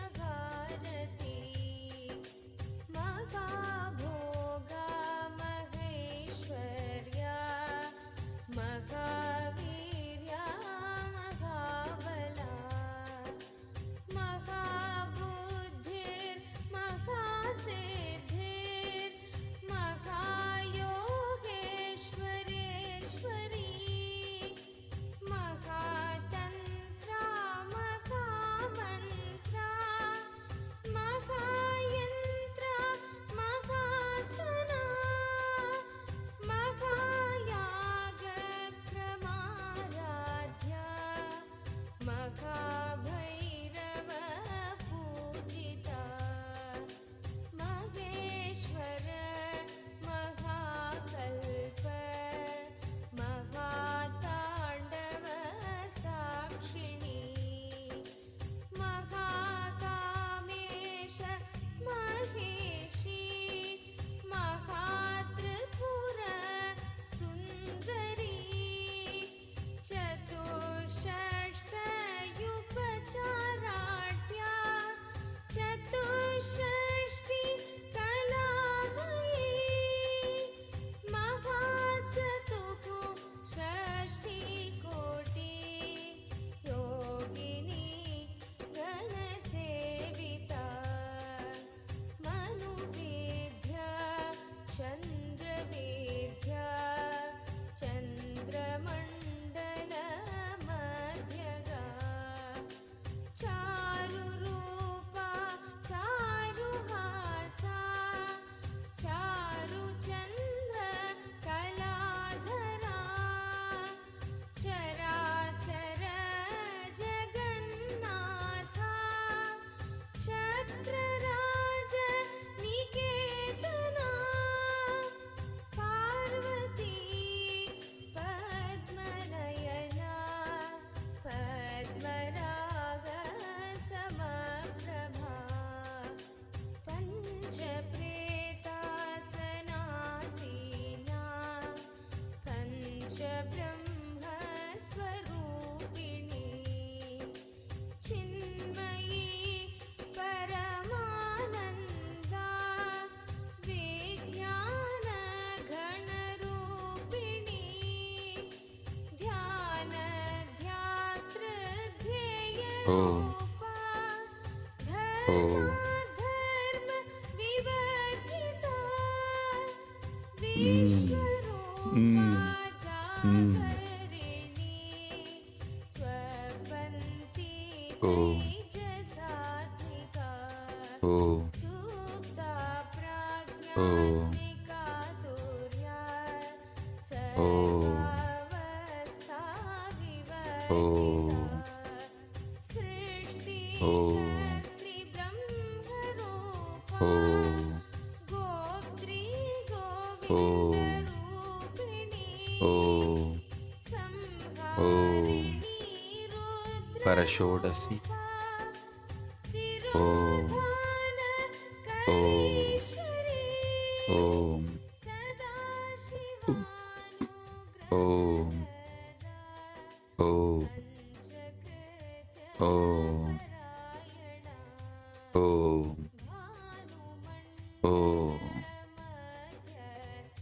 Speaker 2: महाशक्तिर्महारती महाभोगा महेश्वर्या महावीर्या महाबला महाबुद्धिर्महासिद्धिर्महायोगेश्वरेश्वरी महातन्त्रा महामन्त्रा महायन्त्रा महासना महायागक्रमाराध्या महाभैरवपूजिता Maheshwar महाकल्प महाताण्डवसाक्षिणी महाकामेश महेशी महात्रिपुरसुन्दरी चतुष्षष्टयुपचाराढ्या चतुष्षष्टि कलामयी महाचतुः षष्टिकोटि योगिनी गणसेविता मनुवेद्या चन्द्रवेद्या चन्द्रमण्डलमध्यगा चारुरूपा चारुहासा चारुचन्द्रकलाधरा चराचर Jagannatha Chakraraj निकेतना Parvati पद्मनयना पद्मरागसमप्रभा पञ्चप्रेतासनासीना पञ्चब्रह्मस्वरूपिणी Chinmayi परमानन्दा विज्ञानघनरूपिणी ध्यानध्यातृध्येयरूपा धर्माधर्मविवर्जिता Vishwarupa जागरिणी स्वपन्ती तेजसात्मिका
Speaker 1: Om,
Speaker 2: सुप्ता
Speaker 1: Om,
Speaker 2: प्रज्ञात्मिका तुर्या
Speaker 1: Om,
Speaker 2: सर्वावस्था विवर्जिता
Speaker 1: Om,
Speaker 2: सृष्टिकर्तृब्रह्मरूपा
Speaker 1: Om,
Speaker 2: गोप्त्री
Speaker 1: Om,
Speaker 2: गोविन्दरूपिणी
Speaker 1: Om,
Speaker 2: संहारिणी
Speaker 1: Parashodasi.
Speaker 2: रुद्ररूपा
Speaker 1: Om,
Speaker 2: तिरोधानकरीश्वरी
Speaker 1: Om, Om,
Speaker 2: सदाशिवानुग्रहदा
Speaker 1: Om, Om,
Speaker 2: पञ्चकृत्यपरायणा
Speaker 1: Om, Om,
Speaker 2: भानुमण्डलमध्यस्था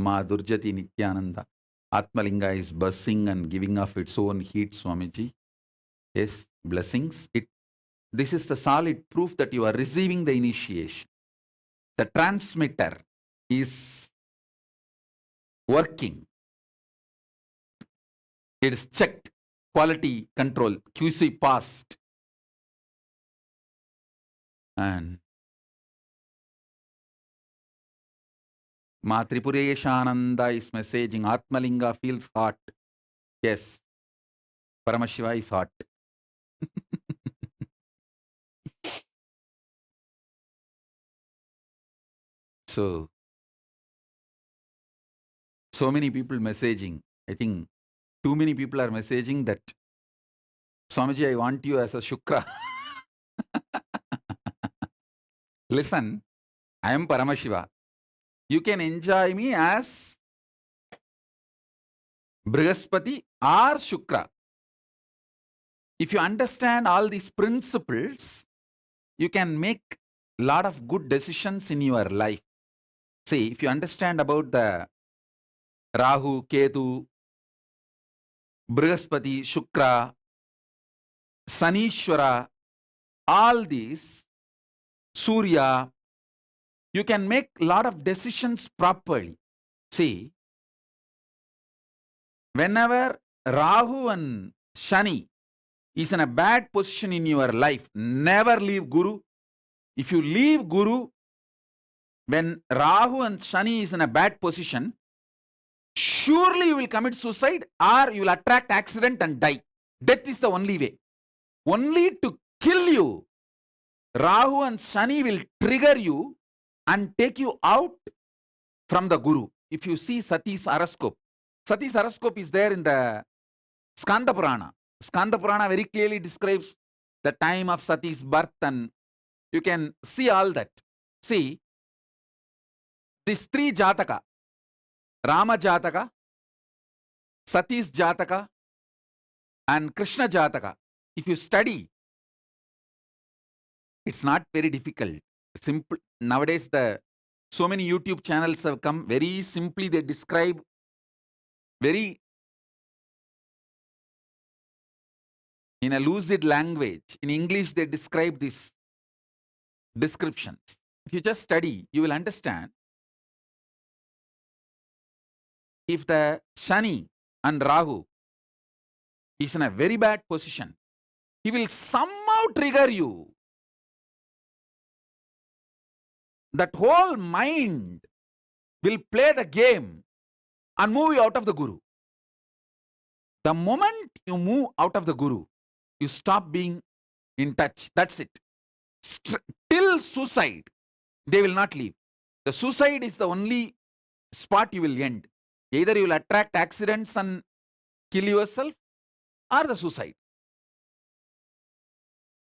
Speaker 1: Ma Durjati Nithyananda. Atmalinga is buzzing and giving off its own heat, Swamiji. Yes, blessings. This is the solid proof that you are receiving the initiation. The transmitter is working. It is checked. Quality control. QC passed. And Ma Tripureshānanda is messaging. Atmalinga feels hot. Yes. Paramashiva is hot. So many people messaging. I think too many people are messaging that, Swamiji, I want you as a Shukra. Listen, I am Paramashiva. You can enjoy me as Brihaspati or Shukra. If you understand all these principles, you can make a lot of good decisions in your life. See, if you understand about the Rahu, Ketu, Brihaspati, Shukra, Sanishwara, all these, Surya, you can make a lot of decisions properly. See, whenever Rahu and Shani is in a bad position in your life, never leave Guru. If you leave Guru, when Rahu and Shani is in a bad position, surely you will commit suicide or you will attract accident and die. Death is the only way. Only to kill you, Rahu and Shani will trigger you and take you out from the Guru. If you see Sati's horoscope is there in the Skanda Purana. Skanda Purana very clearly describes the time of Sati's birth, and you can see all that. See, these three Jataka, Rama Jataka, Sati's Jataka, and Krishna Jataka, if you study, it's not very difficult. Simple. Nowadays, so many YouTube channels have come. Very simply, they describe very in a lucid language. In English, they describe these descriptions. If you just study, you will understand. If the Shani and Rahu is in a very bad position, he will somehow trigger you. That whole mind will play the game and move you out of the Guru. The moment you move out of the Guru, you stop being in touch. That's it. Till suicide, they will not leave. The suicide is the only spot you will end. Either you will attract accidents and kill yourself, or the suicide.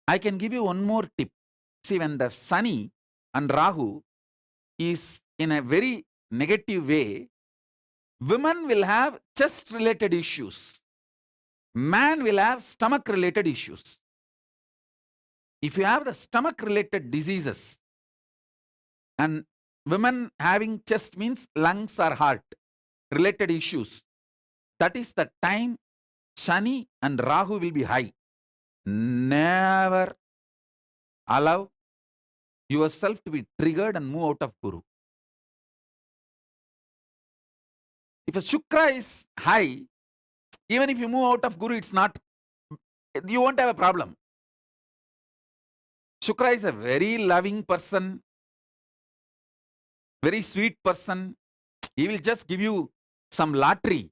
Speaker 1: I can give you one more tip. See, when the Shani and Rahu is in a very negative way, women will have chest-related issues. Man will have stomach-related issues. If you have the stomach-related diseases, and women having chest means lungs or heart-related issues, that is the time Shani and Rahu will be high. Never allow yourself to be triggered and move out of Guru. If a Shukra is high, even if you move out of Guru, you won't have a problem. Shukra is a very loving person, very sweet person. He will just give you some lottery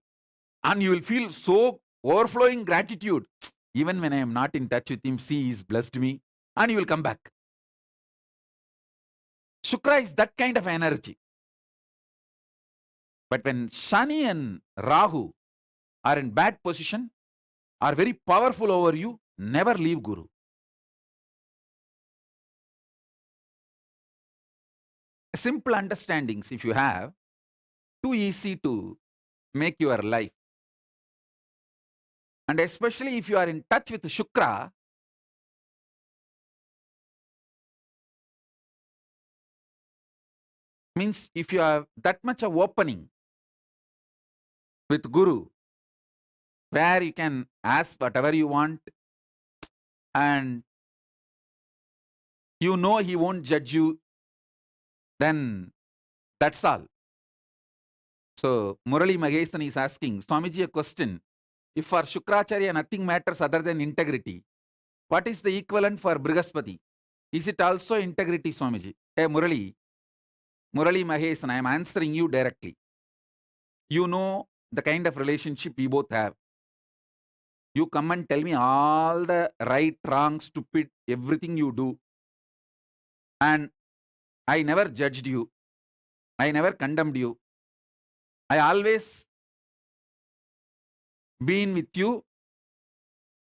Speaker 1: and you will feel so overflowing gratitude. Even when I am not in touch with him, see, he's blessed me, and you will come back. Shukra is that kind of energy. But when Shani and Rahu are in bad position, are very powerful over you, never leave Guru. Simple understandings, if you have, too easy to make your life. And especially if you are in touch with Shukra, means if you have that much of opening, with Guru, where you can ask whatever you want, and you know he won't judge you, then that's all. So Murali Magesan is asking Swamiji a question. If for Shukracharya nothing matters other than integrity, what is the equivalent for Brihaspati? Is it also integrity, Swamiji? Hey Murali Mahesan, I am answering you directly. You know the kind of relationship we both have. You come and tell me all the right, wrong, stupid, everything you do. And I never judged you. I never condemned you. I always been with you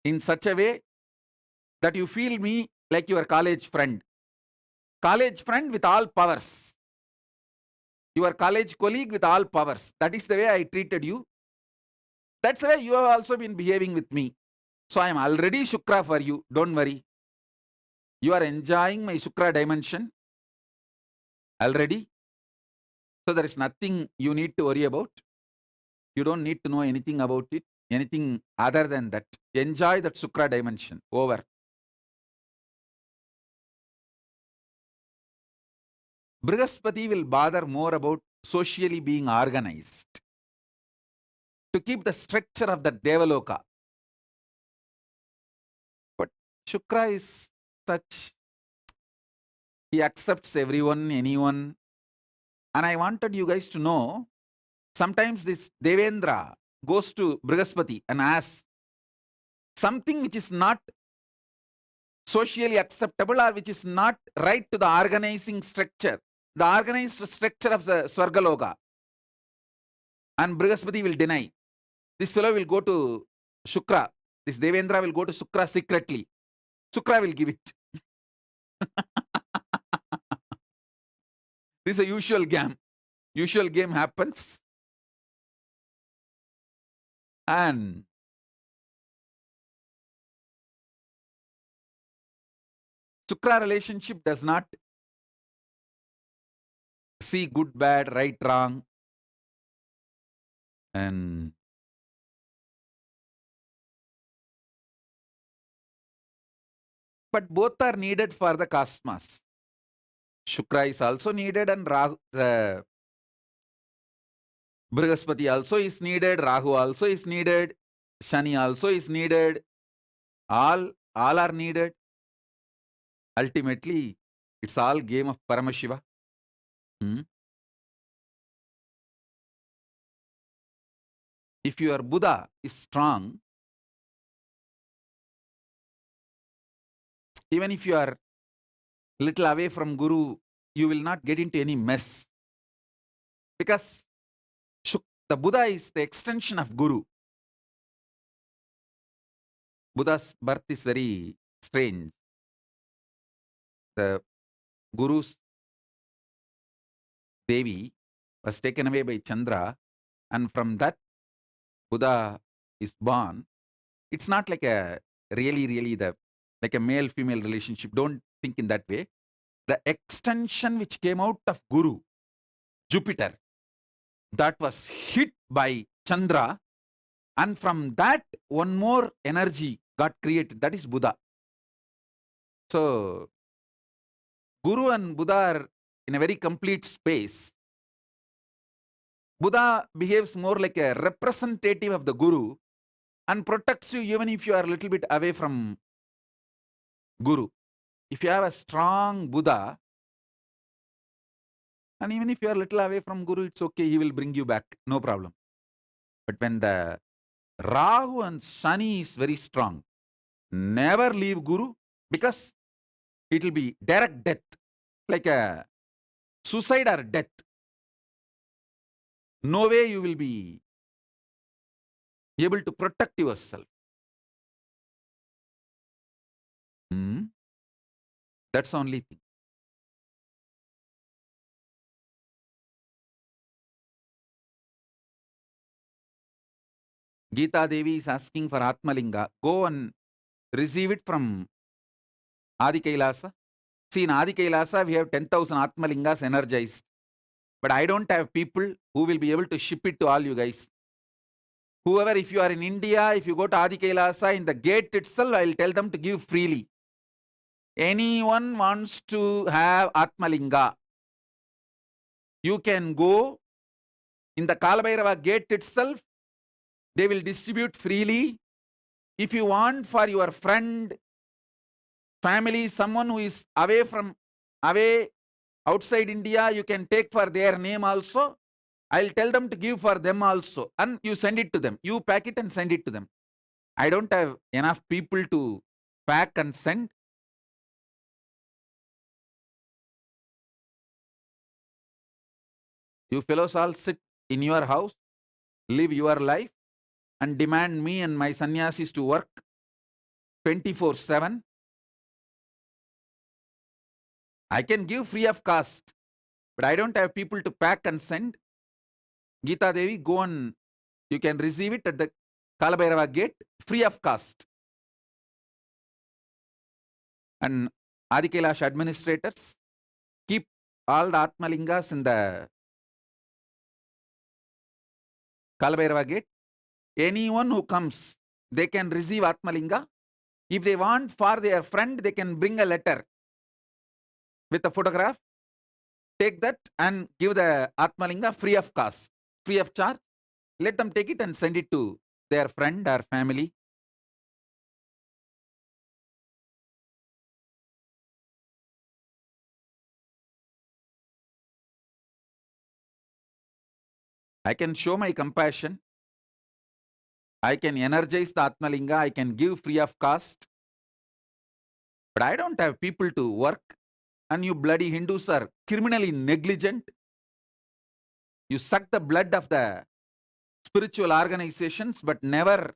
Speaker 1: in such a way that you feel me like your college friend. College friend with all powers. Your college colleague with all powers. That is the way I treated you. That's the way you have also been behaving with me. So I am already Shukra for you. Don't worry. You are enjoying my Shukra dimension already. So there is nothing you need to worry about. You don't need to know anything about it, anything other than that. Enjoy that Shukra dimension. Over. Brihaspati will bother more about socially being organized to keep the structure of the Devaloka. But Shukra is such, he accepts everyone, anyone. And I wanted you guys to know, sometimes this Devendra goes to Brihaspati and asks something which is not socially acceptable or which is not right to the organizing structure, the organized structure of the Swargaloka. And Brihaspati will deny. This fellow will go to Shukra. This Devendra will go to Shukra secretly. Shukra will give it. This is a usual game. Usual game happens. And Shukra relationship does not see good, bad, right, wrong. And but both are needed for the cosmos. Shukra is also needed and Brihaspati also is needed, Rahu also is needed, Shani also is needed. All are needed. Ultimately, it's all game of Paramashiva. If your Buddha is strong, even if you are little away from Guru, you will not get into any mess. Because the Buddha is the extension of Guru. Buddha's birth is very strange. The Guru's Devi was taken away by Chandra, and from that Buddha is born. It's not like a really like a male-female relationship. Don't think in that way. The extension which came out of Guru, Jupiter, that was hit by Chandra, and from that one more energy got created. That is Buddha. So Guru and Buddha are in a very complete space. Buddha behaves more like a representative of the Guru and protects you even if you are a little bit away from Guru. If you have a strong Buddha, and even if you are a little away from Guru, it's okay, he will bring you back, no problem. But when the Rahu and Shani is very strong, never leave Guru, because it will be direct death, like a suicide or death. No way you will be able to protect yourself. That's the only thing. Geeta Devi is asking for Atmalinga. Go and receive it from Adi Kailasa. See, in Adi Kailasa, we have 10,000 Atmalingas energized. But I don't have people who will be able to ship it to all you guys. Whoever, if you are in India, if you go to Adi Kailasa, in the gate itself, I will tell them to give freely. Anyone wants to have Atmalinga, you can go in the Kalabhairava gate itself, they will distribute freely. If you want for your friend, family, someone who is away outside India, you can take for their name also. I'll tell them to give for them also. And you send it to them. You pack it and send it to them. I don't have enough people to pack and send. You fellows all sit in your house, live your life, and demand me and my sannyasis to work 24/7. I can give free of cost, but I don't have people to pack and send. Geeta Devi, go and you can receive it at the Kalabhairava gate free of cost. And Adi Kailash administrators keep all the Atmalingas in the Kalabhairava gate. Anyone who comes, they can receive Atmalinga. If they want for their friend, they can bring a letter with a photograph. Take that and give the Atmalinga free of cost, free of charge. Let them take it and send it to their friend or family. I can show my compassion. I can energize the Atmalinga. I can give free of cost. But I don't have people to work. And you bloody Hindus are criminally negligent. You suck the blood of the spiritual organizations, but never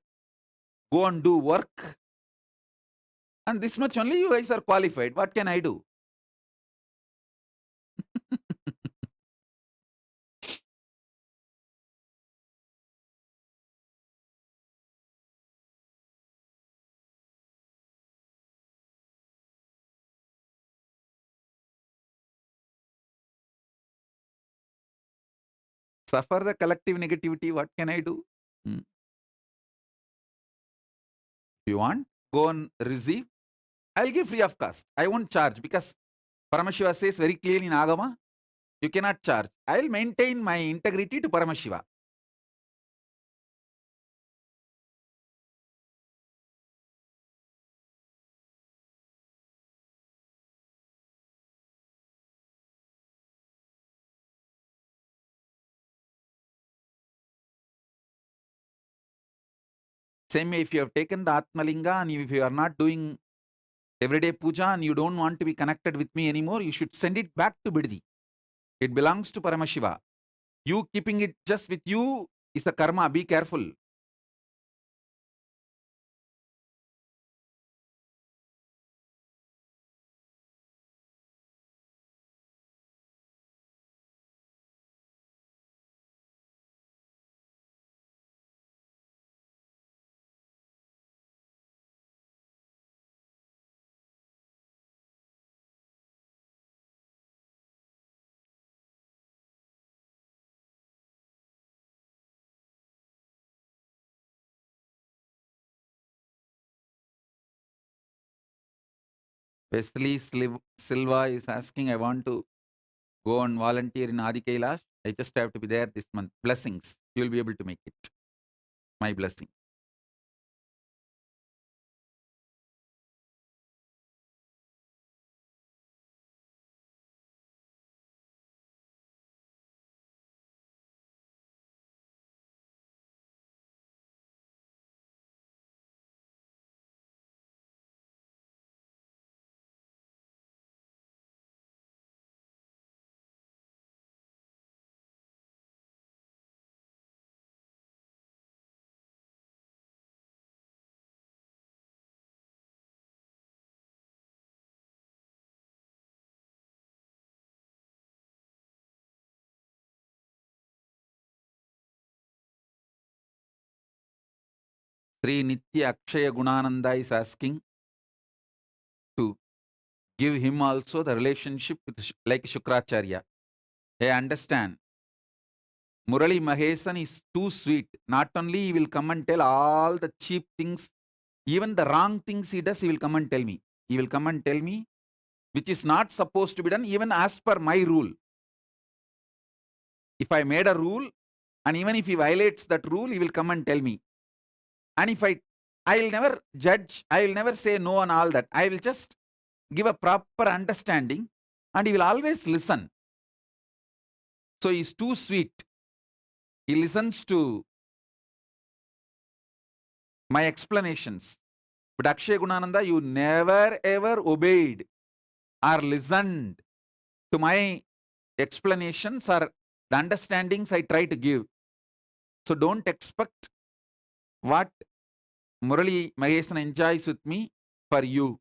Speaker 1: go and do work. And this much only you guys are qualified. What can I do? Suffer the collective negativity. What can I do? If you want, go and receive. I'll give free of cost. I won't charge because Paramashiva says very clearly in Agama, you cannot charge. I'll maintain my integrity to Paramashiva. Same way, if you have taken the Atmalinga and if you are not doing everyday puja and you don't want to be connected with me anymore, you should send it back to Biddi. It belongs to Paramashiva. You keeping it just with you is the karma. Be careful. Wesley Silva is asking, I want to go and volunteer in Adi Kailash. I just have to be there this month. Blessings. You will be able to make it. My blessing. Sri Nitya Akshaya Gunananda is asking to give him also the relationship with like Shukracharya. I understand. Murali Mahesan is too sweet. Not only he will come and tell all the cheap things, even the wrong things he does, he will come and tell me. He will come and tell me which is not supposed to be done, even as per my rule. If I made a rule, and even if he violates that rule, he will come and tell me. And if I will never judge, I will never say no on all that. I will just give a proper understanding, and he will always listen. So he is too sweet. He listens to my explanations. But Akshay Gunananda, you never ever obeyed or listened to my explanations or the understandings I try to give. So don't expect what Murali Mahesan enjoys with me for you.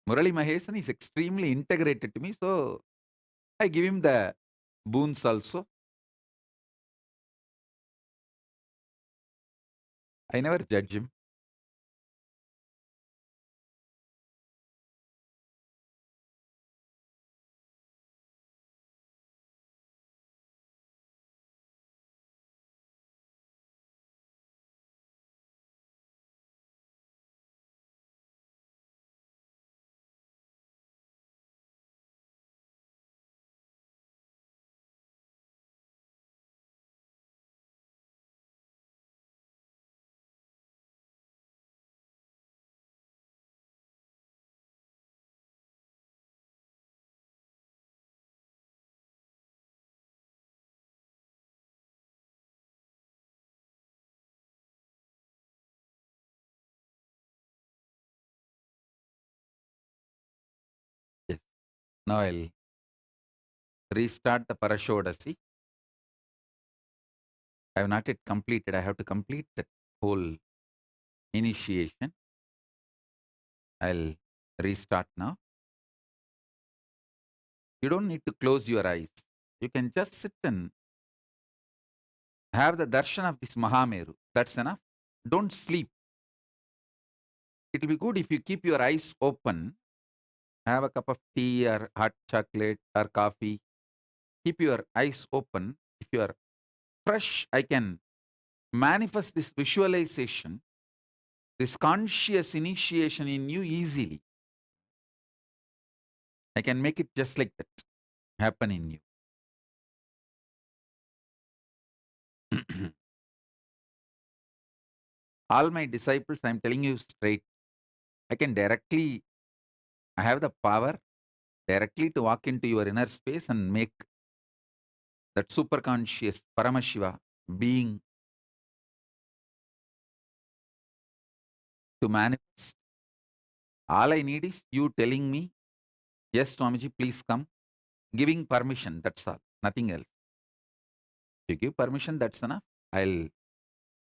Speaker 1: Murali Mahesan is extremely integrated to me, so I give him the boons also. I never judge him. Yes. Now I'll restart the Parashodasi. I have not yet completed. I have to complete that whole initiation. I'll restart now. You don't need to close your eyes. You can just sit and have the darshan of this Mahameru. That's enough. Don't sleep. It will be good if you keep your eyes open. Have a cup of tea or hot chocolate or coffee. Keep your eyes open. If you are fresh, I can manifest this visualization, this conscious initiation in you easily. I can make it just like that happen in you. All my disciples, I'm telling you straight, I can directly, I have the power directly to walk into your inner space and make that super conscious Paramashiva being to manifest. All I need is you telling me, yes, Swamiji, please come, giving permission. That's all, nothing else. If you give permission, that's enough. I'll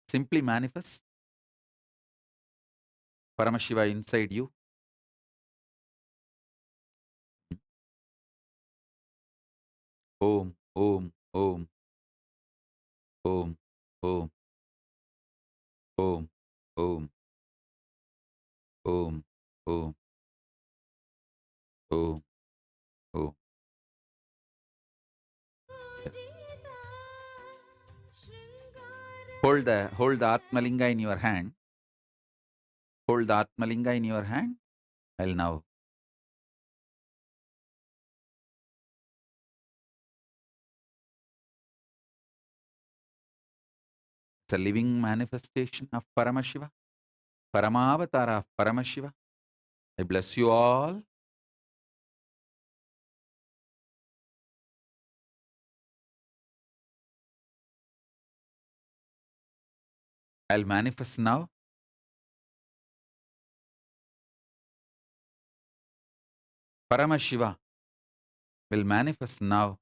Speaker 1: simply manifest Paramashiva inside you. Om, Om, Om, Om, Om, Om, Om, Om, Om, Om, Om. Yes. Hold the Atmalinga in your hand. Hold the Atmalinga in your hand. I'll now. It's a living manifestation of Paramashiva, Paramavatara of Paramashiva. I bless you all. I'll manifest now. Paramashiva will manifest now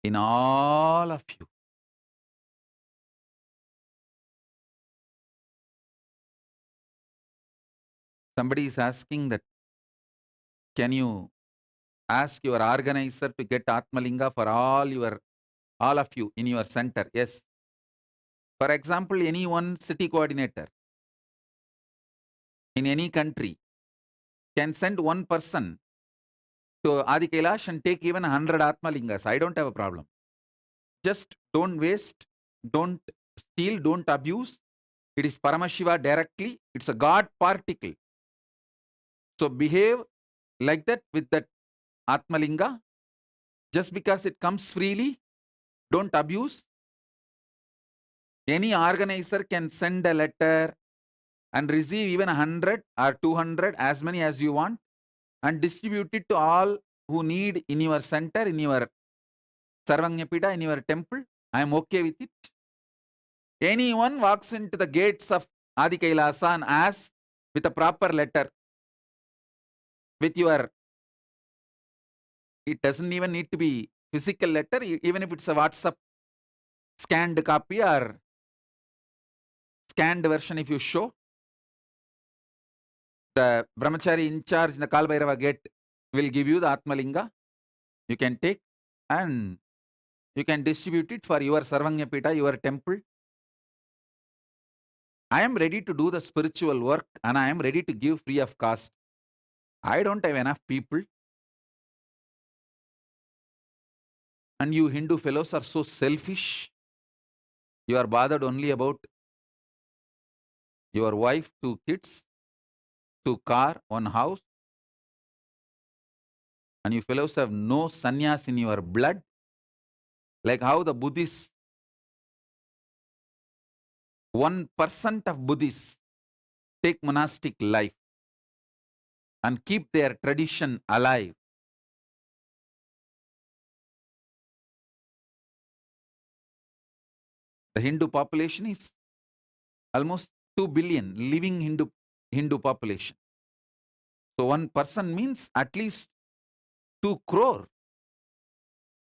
Speaker 1: in all of you. Somebody is asking that, can you ask your organizer to get Atmalinga for all of you in your center? Yes. For example, any one city coordinator in any country can send one person to Adi Kailash and take even 100 Atmalingas. I don't have a problem. Just don't waste, don't steal, don't abuse. It is Paramashiva directly. It's a God particle. So behave like that with that Atmalinga. Just because it comes freely, don't abuse. Any organizer can send a letter and receive even 100 or 200, as many as you want, and distribute it to all who need in your center, in your Sarvanyapida, in your temple. I am okay with it. Anyone walks into the gates of Adi Kailasa and asks with a proper letter, with your, it doesn't even need to be physical letter, even if it's a WhatsApp scanned copy or scanned version, if you show, the brahmachari in charge in the Kalbhairava gate will give you the Atmalinga. You can take and you can distribute it for your Sarvanyapita, your temple. I am ready to do the spiritual work and I am ready to give free of cost. I don't have enough people. And you Hindu fellows are so selfish. You are bothered only about your wife, 2 kids, 2 car, 1 house. And you fellows have no sannyas in your blood. Like how the Buddhists, 1% of Buddhists take monastic life and keep their tradition alive. The Hindu population is almost 2 billion living Hindu population. So 1% means at least 2 crore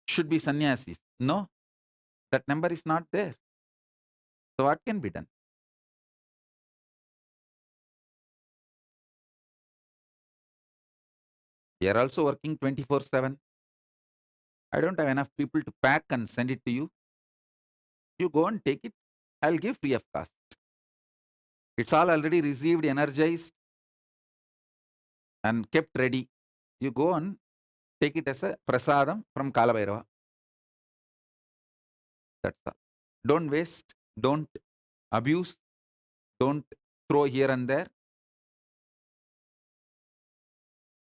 Speaker 1: should be sannyasis. No, that number is not there. So what can be done? We are also working 24/7. I don't have enough people to pack and send it to you. You go and take it. I'll give free of cost. It's all already received, energized, and kept ready. You go and take it as a prasadam from Kalabhairava. That's all. Don't waste, don't abuse, don't throw here and there.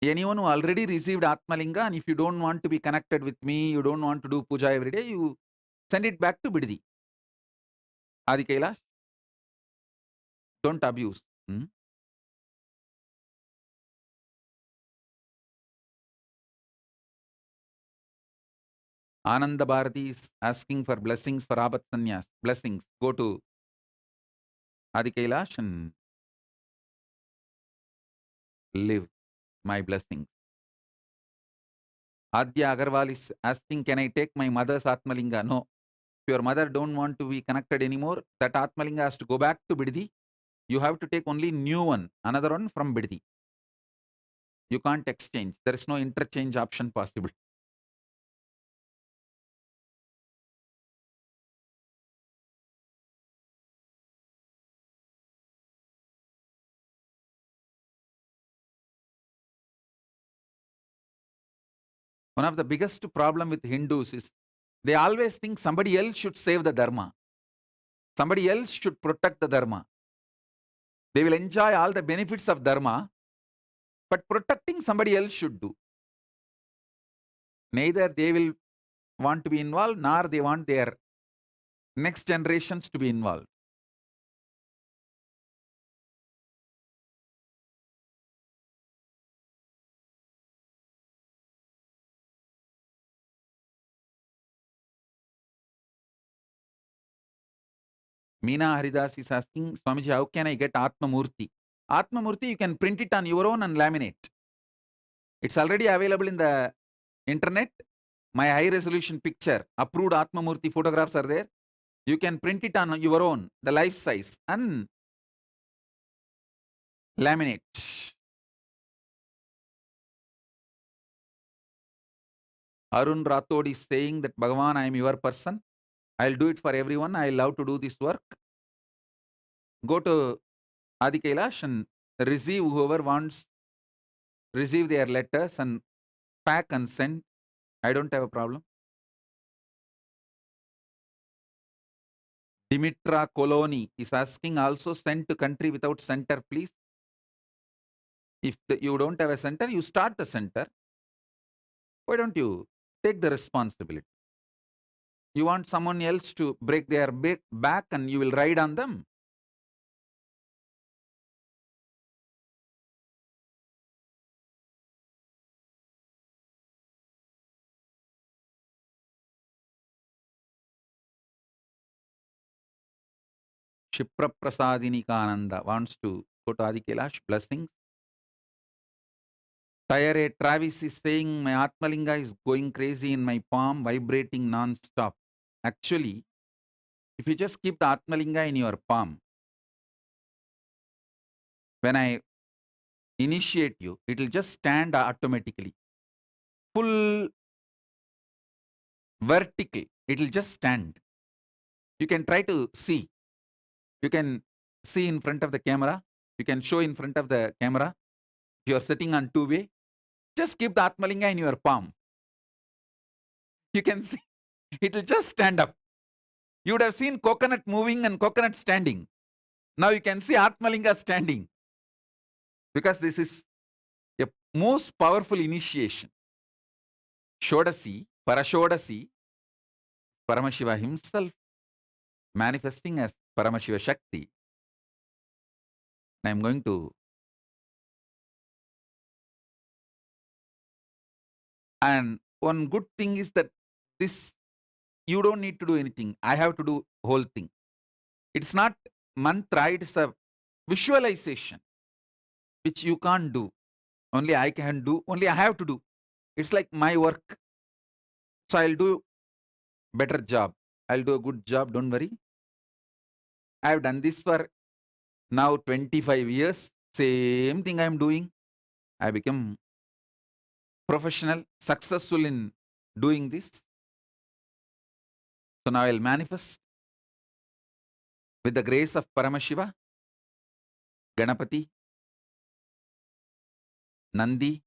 Speaker 1: Anyone who already received Atmalinga, and if you don't want to be connected with me, you don't want to do puja every day, you send it back to Biddi. Adi Kailash. Don't abuse. Ananda Bharati is asking for blessings for Abat Sanyas. Blessings. Go to Adi Kailash and live my blessings. Adya Agarwal is asking, can I take my mother's Atmalinga? No. If your mother don't want to be connected anymore, that Atmalinga has to go back to Biddi. You have to take only new one, another one from Biddi. You can't exchange. There is no interchange option possible. One of the biggest problem with Hindus is they always think somebody else should save the Dharma. Somebody else should protect the Dharma. They will enjoy all the benefits of Dharma, but protecting somebody else should do. Neither they will want to be involved, nor they want their next generations to be involved. Meena Haridas is asking, Swamiji, how can I get Atma Murti? Atma Murti, you can print it on your own and laminate. It's already available in the internet. My high resolution picture, approved Atma Murti photographs are there. You can print it on your own, the life size, and laminate. Arun Rathod is saying that Bhagavan, I am your person. I'll do it for everyone. I love to do this work. Go to Adi Kailash and receive whoever wants, receive their letters and pack and send. I don't have a problem. Dimitra Coloni is asking, also send to country without center, please. If you don't have a center, you start the center. Why don't you take the responsibility? You want someone else to break their back and you will ride on them? Shipra Prasadini Kananda wants to go to Adi Kailash. Blessings. Tayare Travis is saying, my Atmalinga is going crazy in my palm, vibrating non-stop. Actually, if you just keep the Atmalinga in your palm, when I initiate you, it will just stand automatically. Full vertical, it will just stand. You can try to see. You can see in front of the camera. You can show in front of the camera. If you are sitting on two-way, just keep the Atmalinga in your palm. You can see, it will just stand up. You would have seen coconut moving and coconut standing. Now you can see Atmalinga standing. Because this is a most powerful initiation. Shodasi, Parashodasi, Paramashiva himself manifesting as Paramashiva Shakti. I am going to. And one good thing is that this, you don't need to do anything. I have to do whole thing. It's not mantra, it's a visualization, which you can't do. Only I can do, only I have to do. It's like my work. So I'll do better job. I'll do a good job, don't worry. I've done this for now 25 years. Same thing I'm doing. I become professional, successful in doing this. So now I'll manifest with the grace of Paramashiva, Ganapati, Nandi,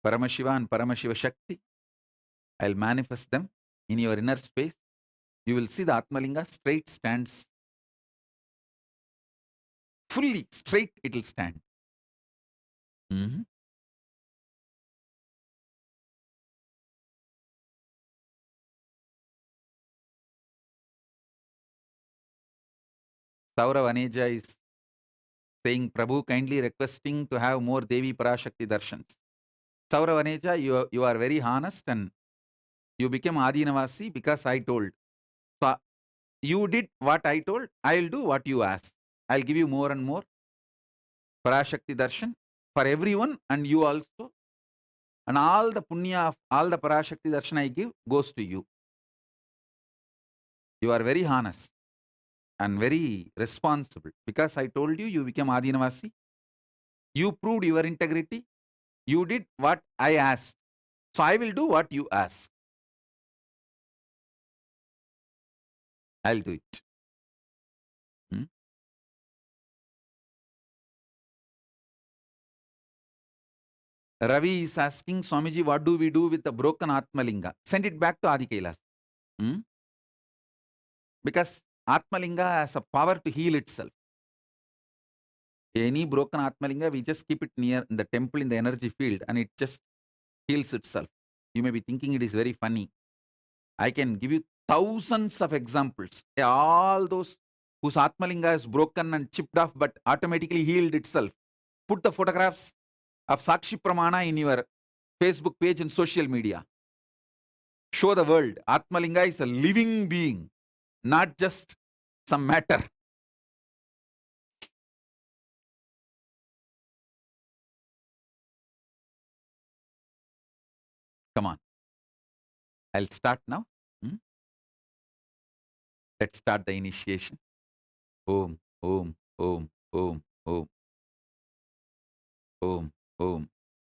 Speaker 1: Paramashiva and Paramashiva Shakti. I'll manifest them in your inner space. You will see the Atmalinga straight stands. Fully straight it will stand. Mhm. Saurav Aneja is saying, Prabhu kindly requesting to have more Devi Parashakti darshans. Saurav Aneja, you are very honest and you became Adinavasi because I told. So you did what I told, I'll do what you asked. I'll give you more and more Parashakti darshan for everyone and you also. And all the punya of all the Parashakti darshan I give goes to you. You are very honest and very responsible because I told you, you became Adinavasi. You proved your integrity. You did what I asked. So I will do what you ask. I'll do it. Hmm? Ravi is asking, Swamiji, what do we do with the broken Atmalinga? Send it back to Adi Kailasa. Hmm? Because Atmalinga has a power to heal itself. Any broken Atmalinga, we just keep it near in the temple in the energy field and it just heals itself. You may be thinking it is very funny. I can give you thousands of examples. All those whose Atmalinga is broken and chipped off but automatically healed itself. Put the photographs of Sakshi Pramana in your Facebook page and social media. Show the world Atmalinga is a living being, not just some matter. Come on. I'll start now. Hmm? Let's start the initiation. Om, Om, Om, Om, Om, Om, Om,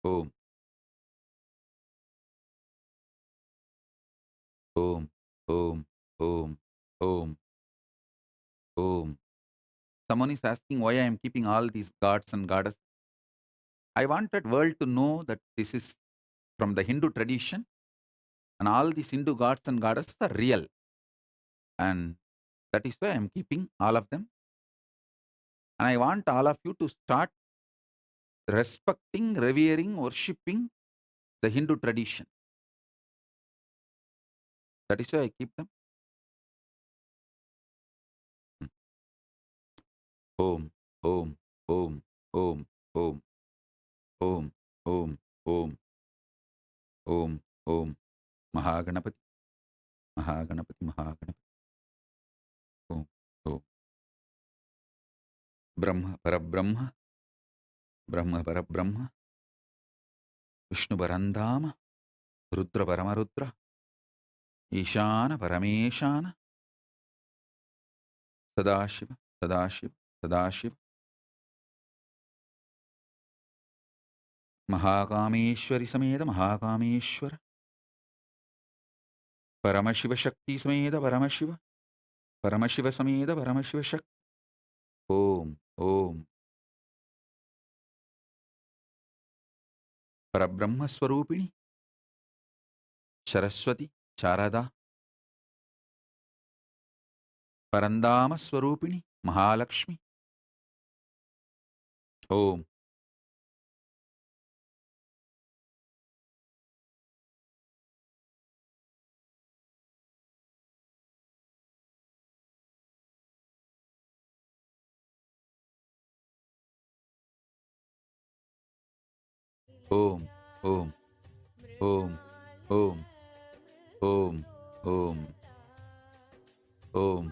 Speaker 1: Om, Om, Om, Om, Om, Om. Someone is asking why I am keeping all these gods and goddesses. I want that world to know that this is from the Hindu tradition, and all these Hindu gods and goddesses are real. And that is why I am keeping all of them. And I want all of you to start respecting, revering, worshipping the Hindu tradition. That is why I keep them. Om, Om, Om, Om, Om, Om, Om, Om, Om, Om, Mahaganapati, Mahaganapati, Mahaganapati, Om, Om, Brahma, Parabrahma, Brahma, Parabrahma, Vishnu Parandama, Rudra Paramarudra, Ishana Parameshana, Sadashiva, Sadashiva, Sadashiva, Mahakameshwari Sameda, Mahakameshwara, Paramashiva Shakti Sameda, Paramashiva, Paramashiva Sameda, Paramashiva Shakti, Om, Om, Parabrahma Swarupini, Saraswati, Charada, Parandama Swarupini, Mahalakshmi, Om, Om, Om, Om, Om, Om, Om, Om, Om, Om, Om, Om,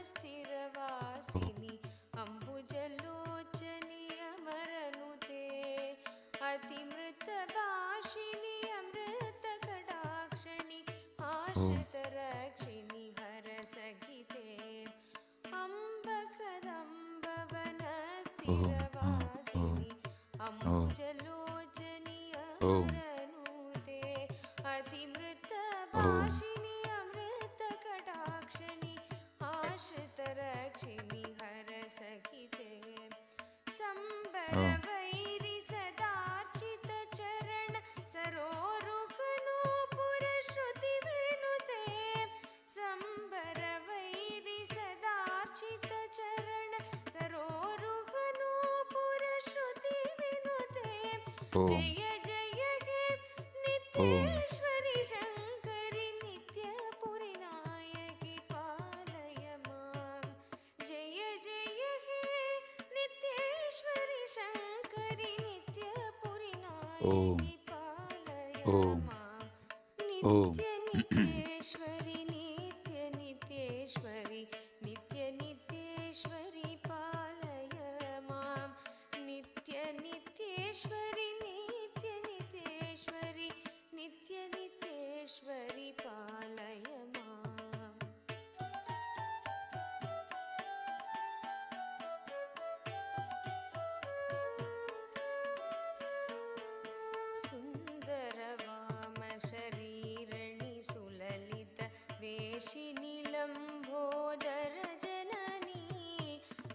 Speaker 2: स्थिरवासिनि अम्बुजलोचनि अमरनुते अतिमृतभाषिणि अमृतकटाक्षिणि आश्रितरक्षिणि हरसहिते अम्बकदम्बवनस्थिरवासिनि अम्बुजलोचनि अमरनुते अतिमृतभाषिणि अमृतकटाक्षिणि आश्रितरक्षिणि हरसहिते संबरवैरि सदार्चितचरण सरोरुहनूपुरश्रुतिविनुते संबरवैरि सदार्चितचरण सरोरुहनूपुरश्रुतिविनुते जय जय हे नित्येश्वरि शङ्करि नित्यपुरिनायकि पालय मां जय जय हे नित्येश्वरि शङ्करि नित्यपुरिनायकि पालय मां नित्यनित्येश्वरि नित्यनित्येश्वरि नित्यनित्येश्वरि पालय मां नित्यनित्येश्वरि नित्यनित्येश्वरि नित्यनित्येश्वरि पालय माम् सुन्दरवामशरीरणि सुललित वेशिनि लम्बोदर जननी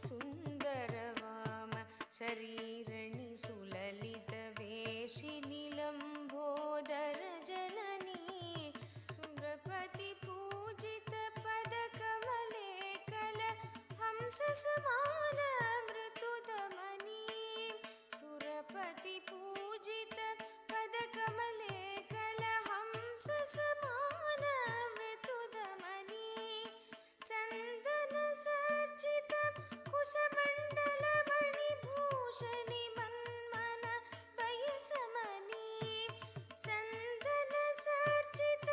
Speaker 2: सुन्दरवाम शरीरणि सुललित वेशिनि लम्बोदर जननी सुरपति पूजित पदकमले कल हंस समान मृदुदमनी सुरपति पूजित पदकमले कल हंस समान मृदुदमनी चन्दन सर्चित कुशमण्डल मणिभूषणि मन्मन वयसमनी चन्दन सर्चित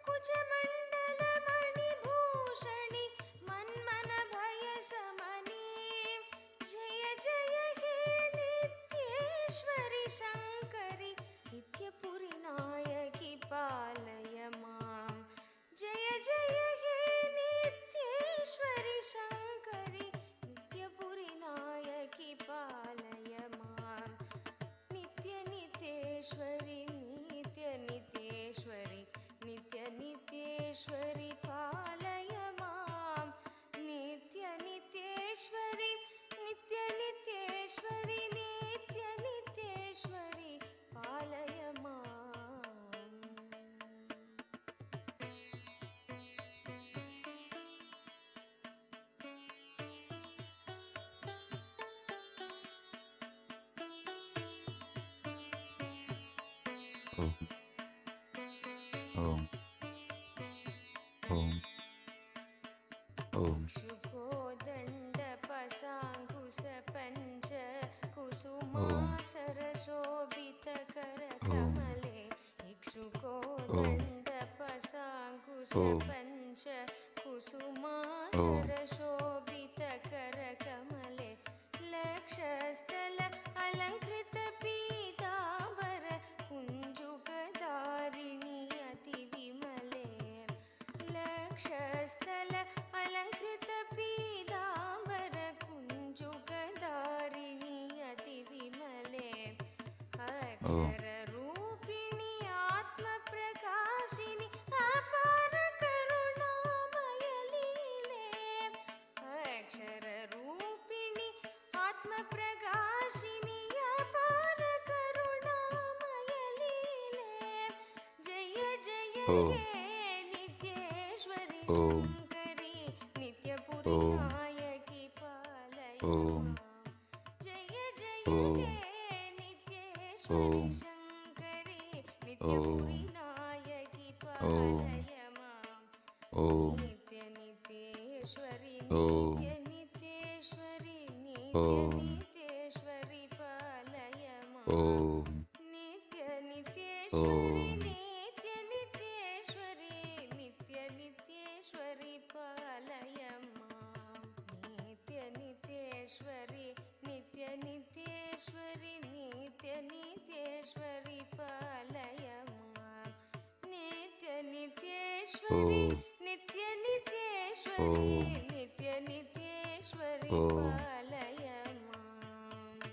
Speaker 2: कुशमण्डल मणिभूषणि मन्मन भयसमनी जय जय हे नित्येश्वरि शङ्करि नित्यपुरिनायकि पालय मां जय जय हे नित्येश्वरि शङ्करि नित्यपुरिनायकि पालय मां नित्यनित्येश्वरि नित्यनित्येश्वरि नित्यनित्येश्वरि पालय मां नित्यनित्येश्वरि नित्यनित्येश्वरि नित्यनित्येश्वरि पालय माम्
Speaker 1: Om. Om. Om. Om.
Speaker 2: शुकोदण्डपशाङ्कुशपञ्च कुसुमासरशोभितकरकमले इक्षुकोदण्डपशाङ्कुशपञ्च कुसुमासरशोभितकरकमले लक्षस्थल अलङ्कृत पीताम्बर कुञ्जुकधारिणि अतिविमले लक्षस्थल अलङ्कृत पीताम्बर कुञ्जुकधारिणि अतिविमले अक्षररूपिणि आत्मप्रकाशिनि अपार करुणामय लीले अक्षररूपिणि आत्मप्रकाशिनि अपार करुणामय लीले जय जय हे नित्येश्वरि शङ्करि नित्यपुरिनायकि पालय मां जय जय हे नित्येश्वरि शङ्करि नित्यपुरिनायकि पालय मां नित्यनित्येश्वरि नित्यनित्येश्वरि नित्यनित्येश्वरि पालय मां नित्यनित्येश्वरि नित्यनित्येश्वरि नित्यनित्येश्वरि पालय नित्यनित्येश्वरि नित्यनित्येश्वरि नित्यनित्येश्वरि पालय माम्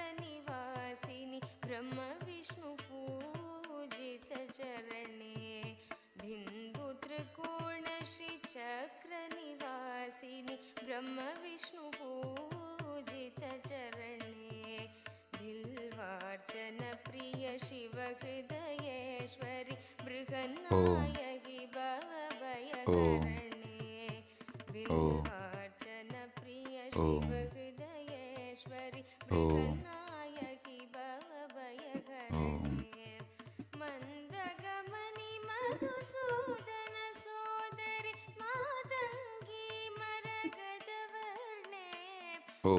Speaker 2: बिन्दुत्रिकोणश्रीचक्रनिवासिनि ब्रह्मविष्णुपूजितचरणे बिन्दुत्रिकोणश्रीचक्रनिवासिनि ब्रह्मविष्णुपूजितचरणे बिल्वार्चनप्रिय शिवहृदयेश्वरि बृहन्नायकि भवभयहरणे बिल्वार्चनप्रिय शिवहृदयेश्वरि बृहन्नायकि भवभयहरणे मन्दगमनि मधुसूदन सोदरि मातङ्गी मरगदवर्णे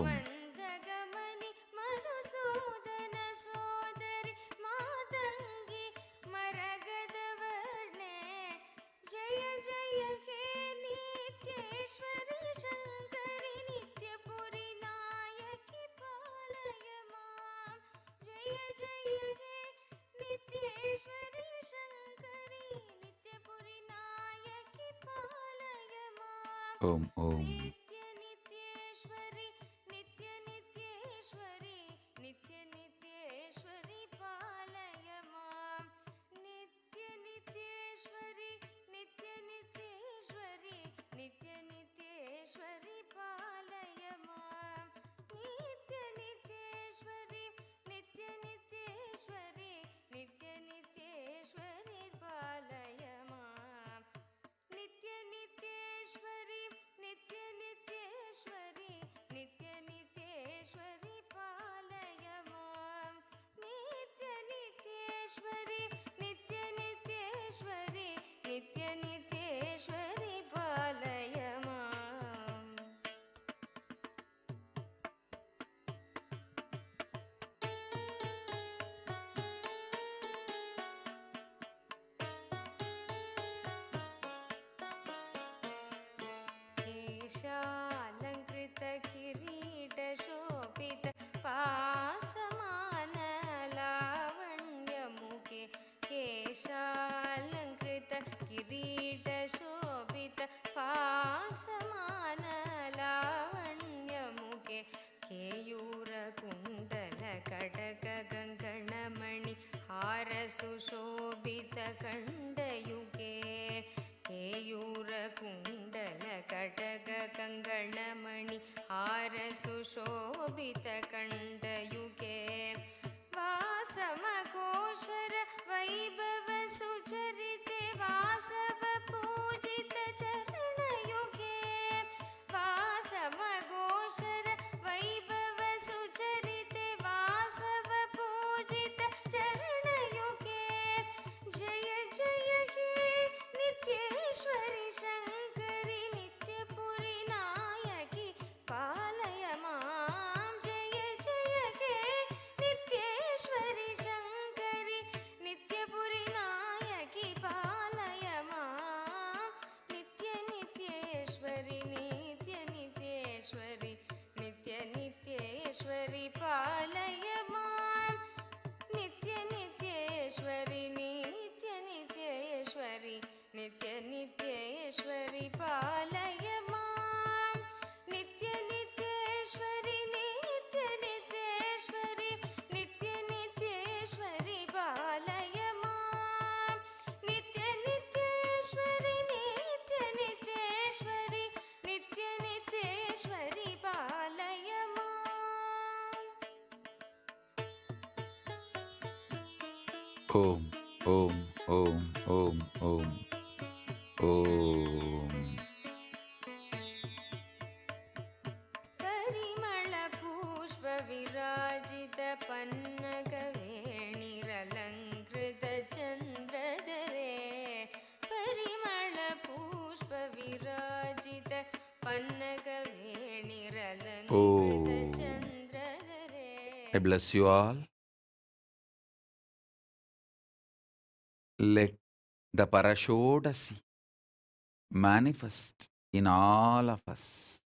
Speaker 2: मन्दगमनि मधुसूदन सोदरि मातङ्गी मरगदवर्णे जय जय हे नित्येश्वरि शङ्करि नित्यपुरि नायकि पालय माम् जय जय हे नित्येश्वरि शङ्करि नित्यपुरि नायकि पालय माम् नित्यनित्येश्वरि नित्यनित्येश्वरि नित्यनित्येश्वरि पालय माम् नित्यनित्येश्वरि नित्यनित्येश्वरि नित्यनित्येश्वरि पालय माम् नित्यनित्येश्वरि नित्यनित्येश्वरि नित्यनित्येश्वरि पालय माम् नित्यनित्येश्वरि नित्यनित्येश्वरि नित्यनित्येश्वरि पालय माम् नित्यनित्येश्वरि नित्यनित्येश्वरि नित्यनित्येश्वरि पालय माम् केशालङ्कृत किरीटशोभित पासमान लावण्यमुखे केशालङ्कृत किरीटशोभित पासमान लावण्यमुखे केयूरकुण्डल कटक कङ्कणमणि हारसुशोभित कण्डयुगे केयूरकुण्डल कटक कङ्कणमणि हारसुशोभित कण्डयुगे वासमघोषर वैभव सुचरिते वासव पूजित चरणयुगे वासमघोषर वैभव सुचरिते वासव पूजित चरणयुगे जय जय हे नित्येश्वरि शङ्करि नित्यपुरि नायकि पालय माम् जय जय हे नित्येश्वरि शङ्करि नित्यपुरि नायकि पालय माम् नित्यनित्येश्वरि नित्यनित्येश्वरि नित्यनित्येश्वरि पालय माम् नित्यनित्येश्वरि नित्यनित्येश्वरि नित्यनित्येश्वरि पालय माम् नित्यनित्येश्वरि नित्यनित्येश्वरि नित्यनित्येश्वरि पालय माम् नित्यनित्येश्वरि नित्यनित्येश्वरि नित्यनित्येश्वरि पालय माम्
Speaker 1: Om, Om, Om, Om, Om, Om.
Speaker 2: परिमळ पुष्प विराजित पन्नग वेणिरलङ्कृत चन्द्रधरे परिमळ पुष्प विराजित पन्नग वेणिरलङ्कृत
Speaker 1: Oh,
Speaker 2: चन्द्रधरे
Speaker 1: I bless you all. Let the Parashodasi manifest in all of us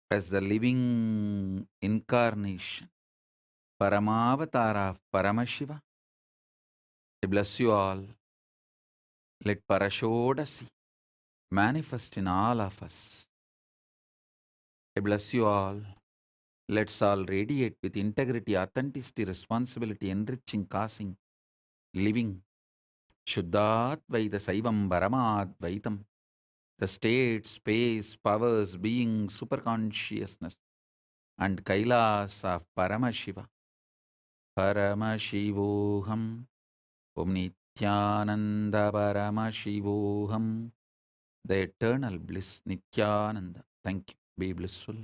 Speaker 1: as the living incarnation, Paramavatara of Paramashiva. I bless you all. Let Parashodasi manifest in all of us. I bless you all. Let's all radiate with integrity, authenticity, responsibility, enriching, causing, living. Shuddhatvaita Saivam Paramadvaitam. The state, space, powers, being, superconsciousness, and Kailasa of Paramashiva. Paramashivoham. Om Nithyananda Paramashivoham. The eternal bliss, Nithyananda. Thank you. Be blissful.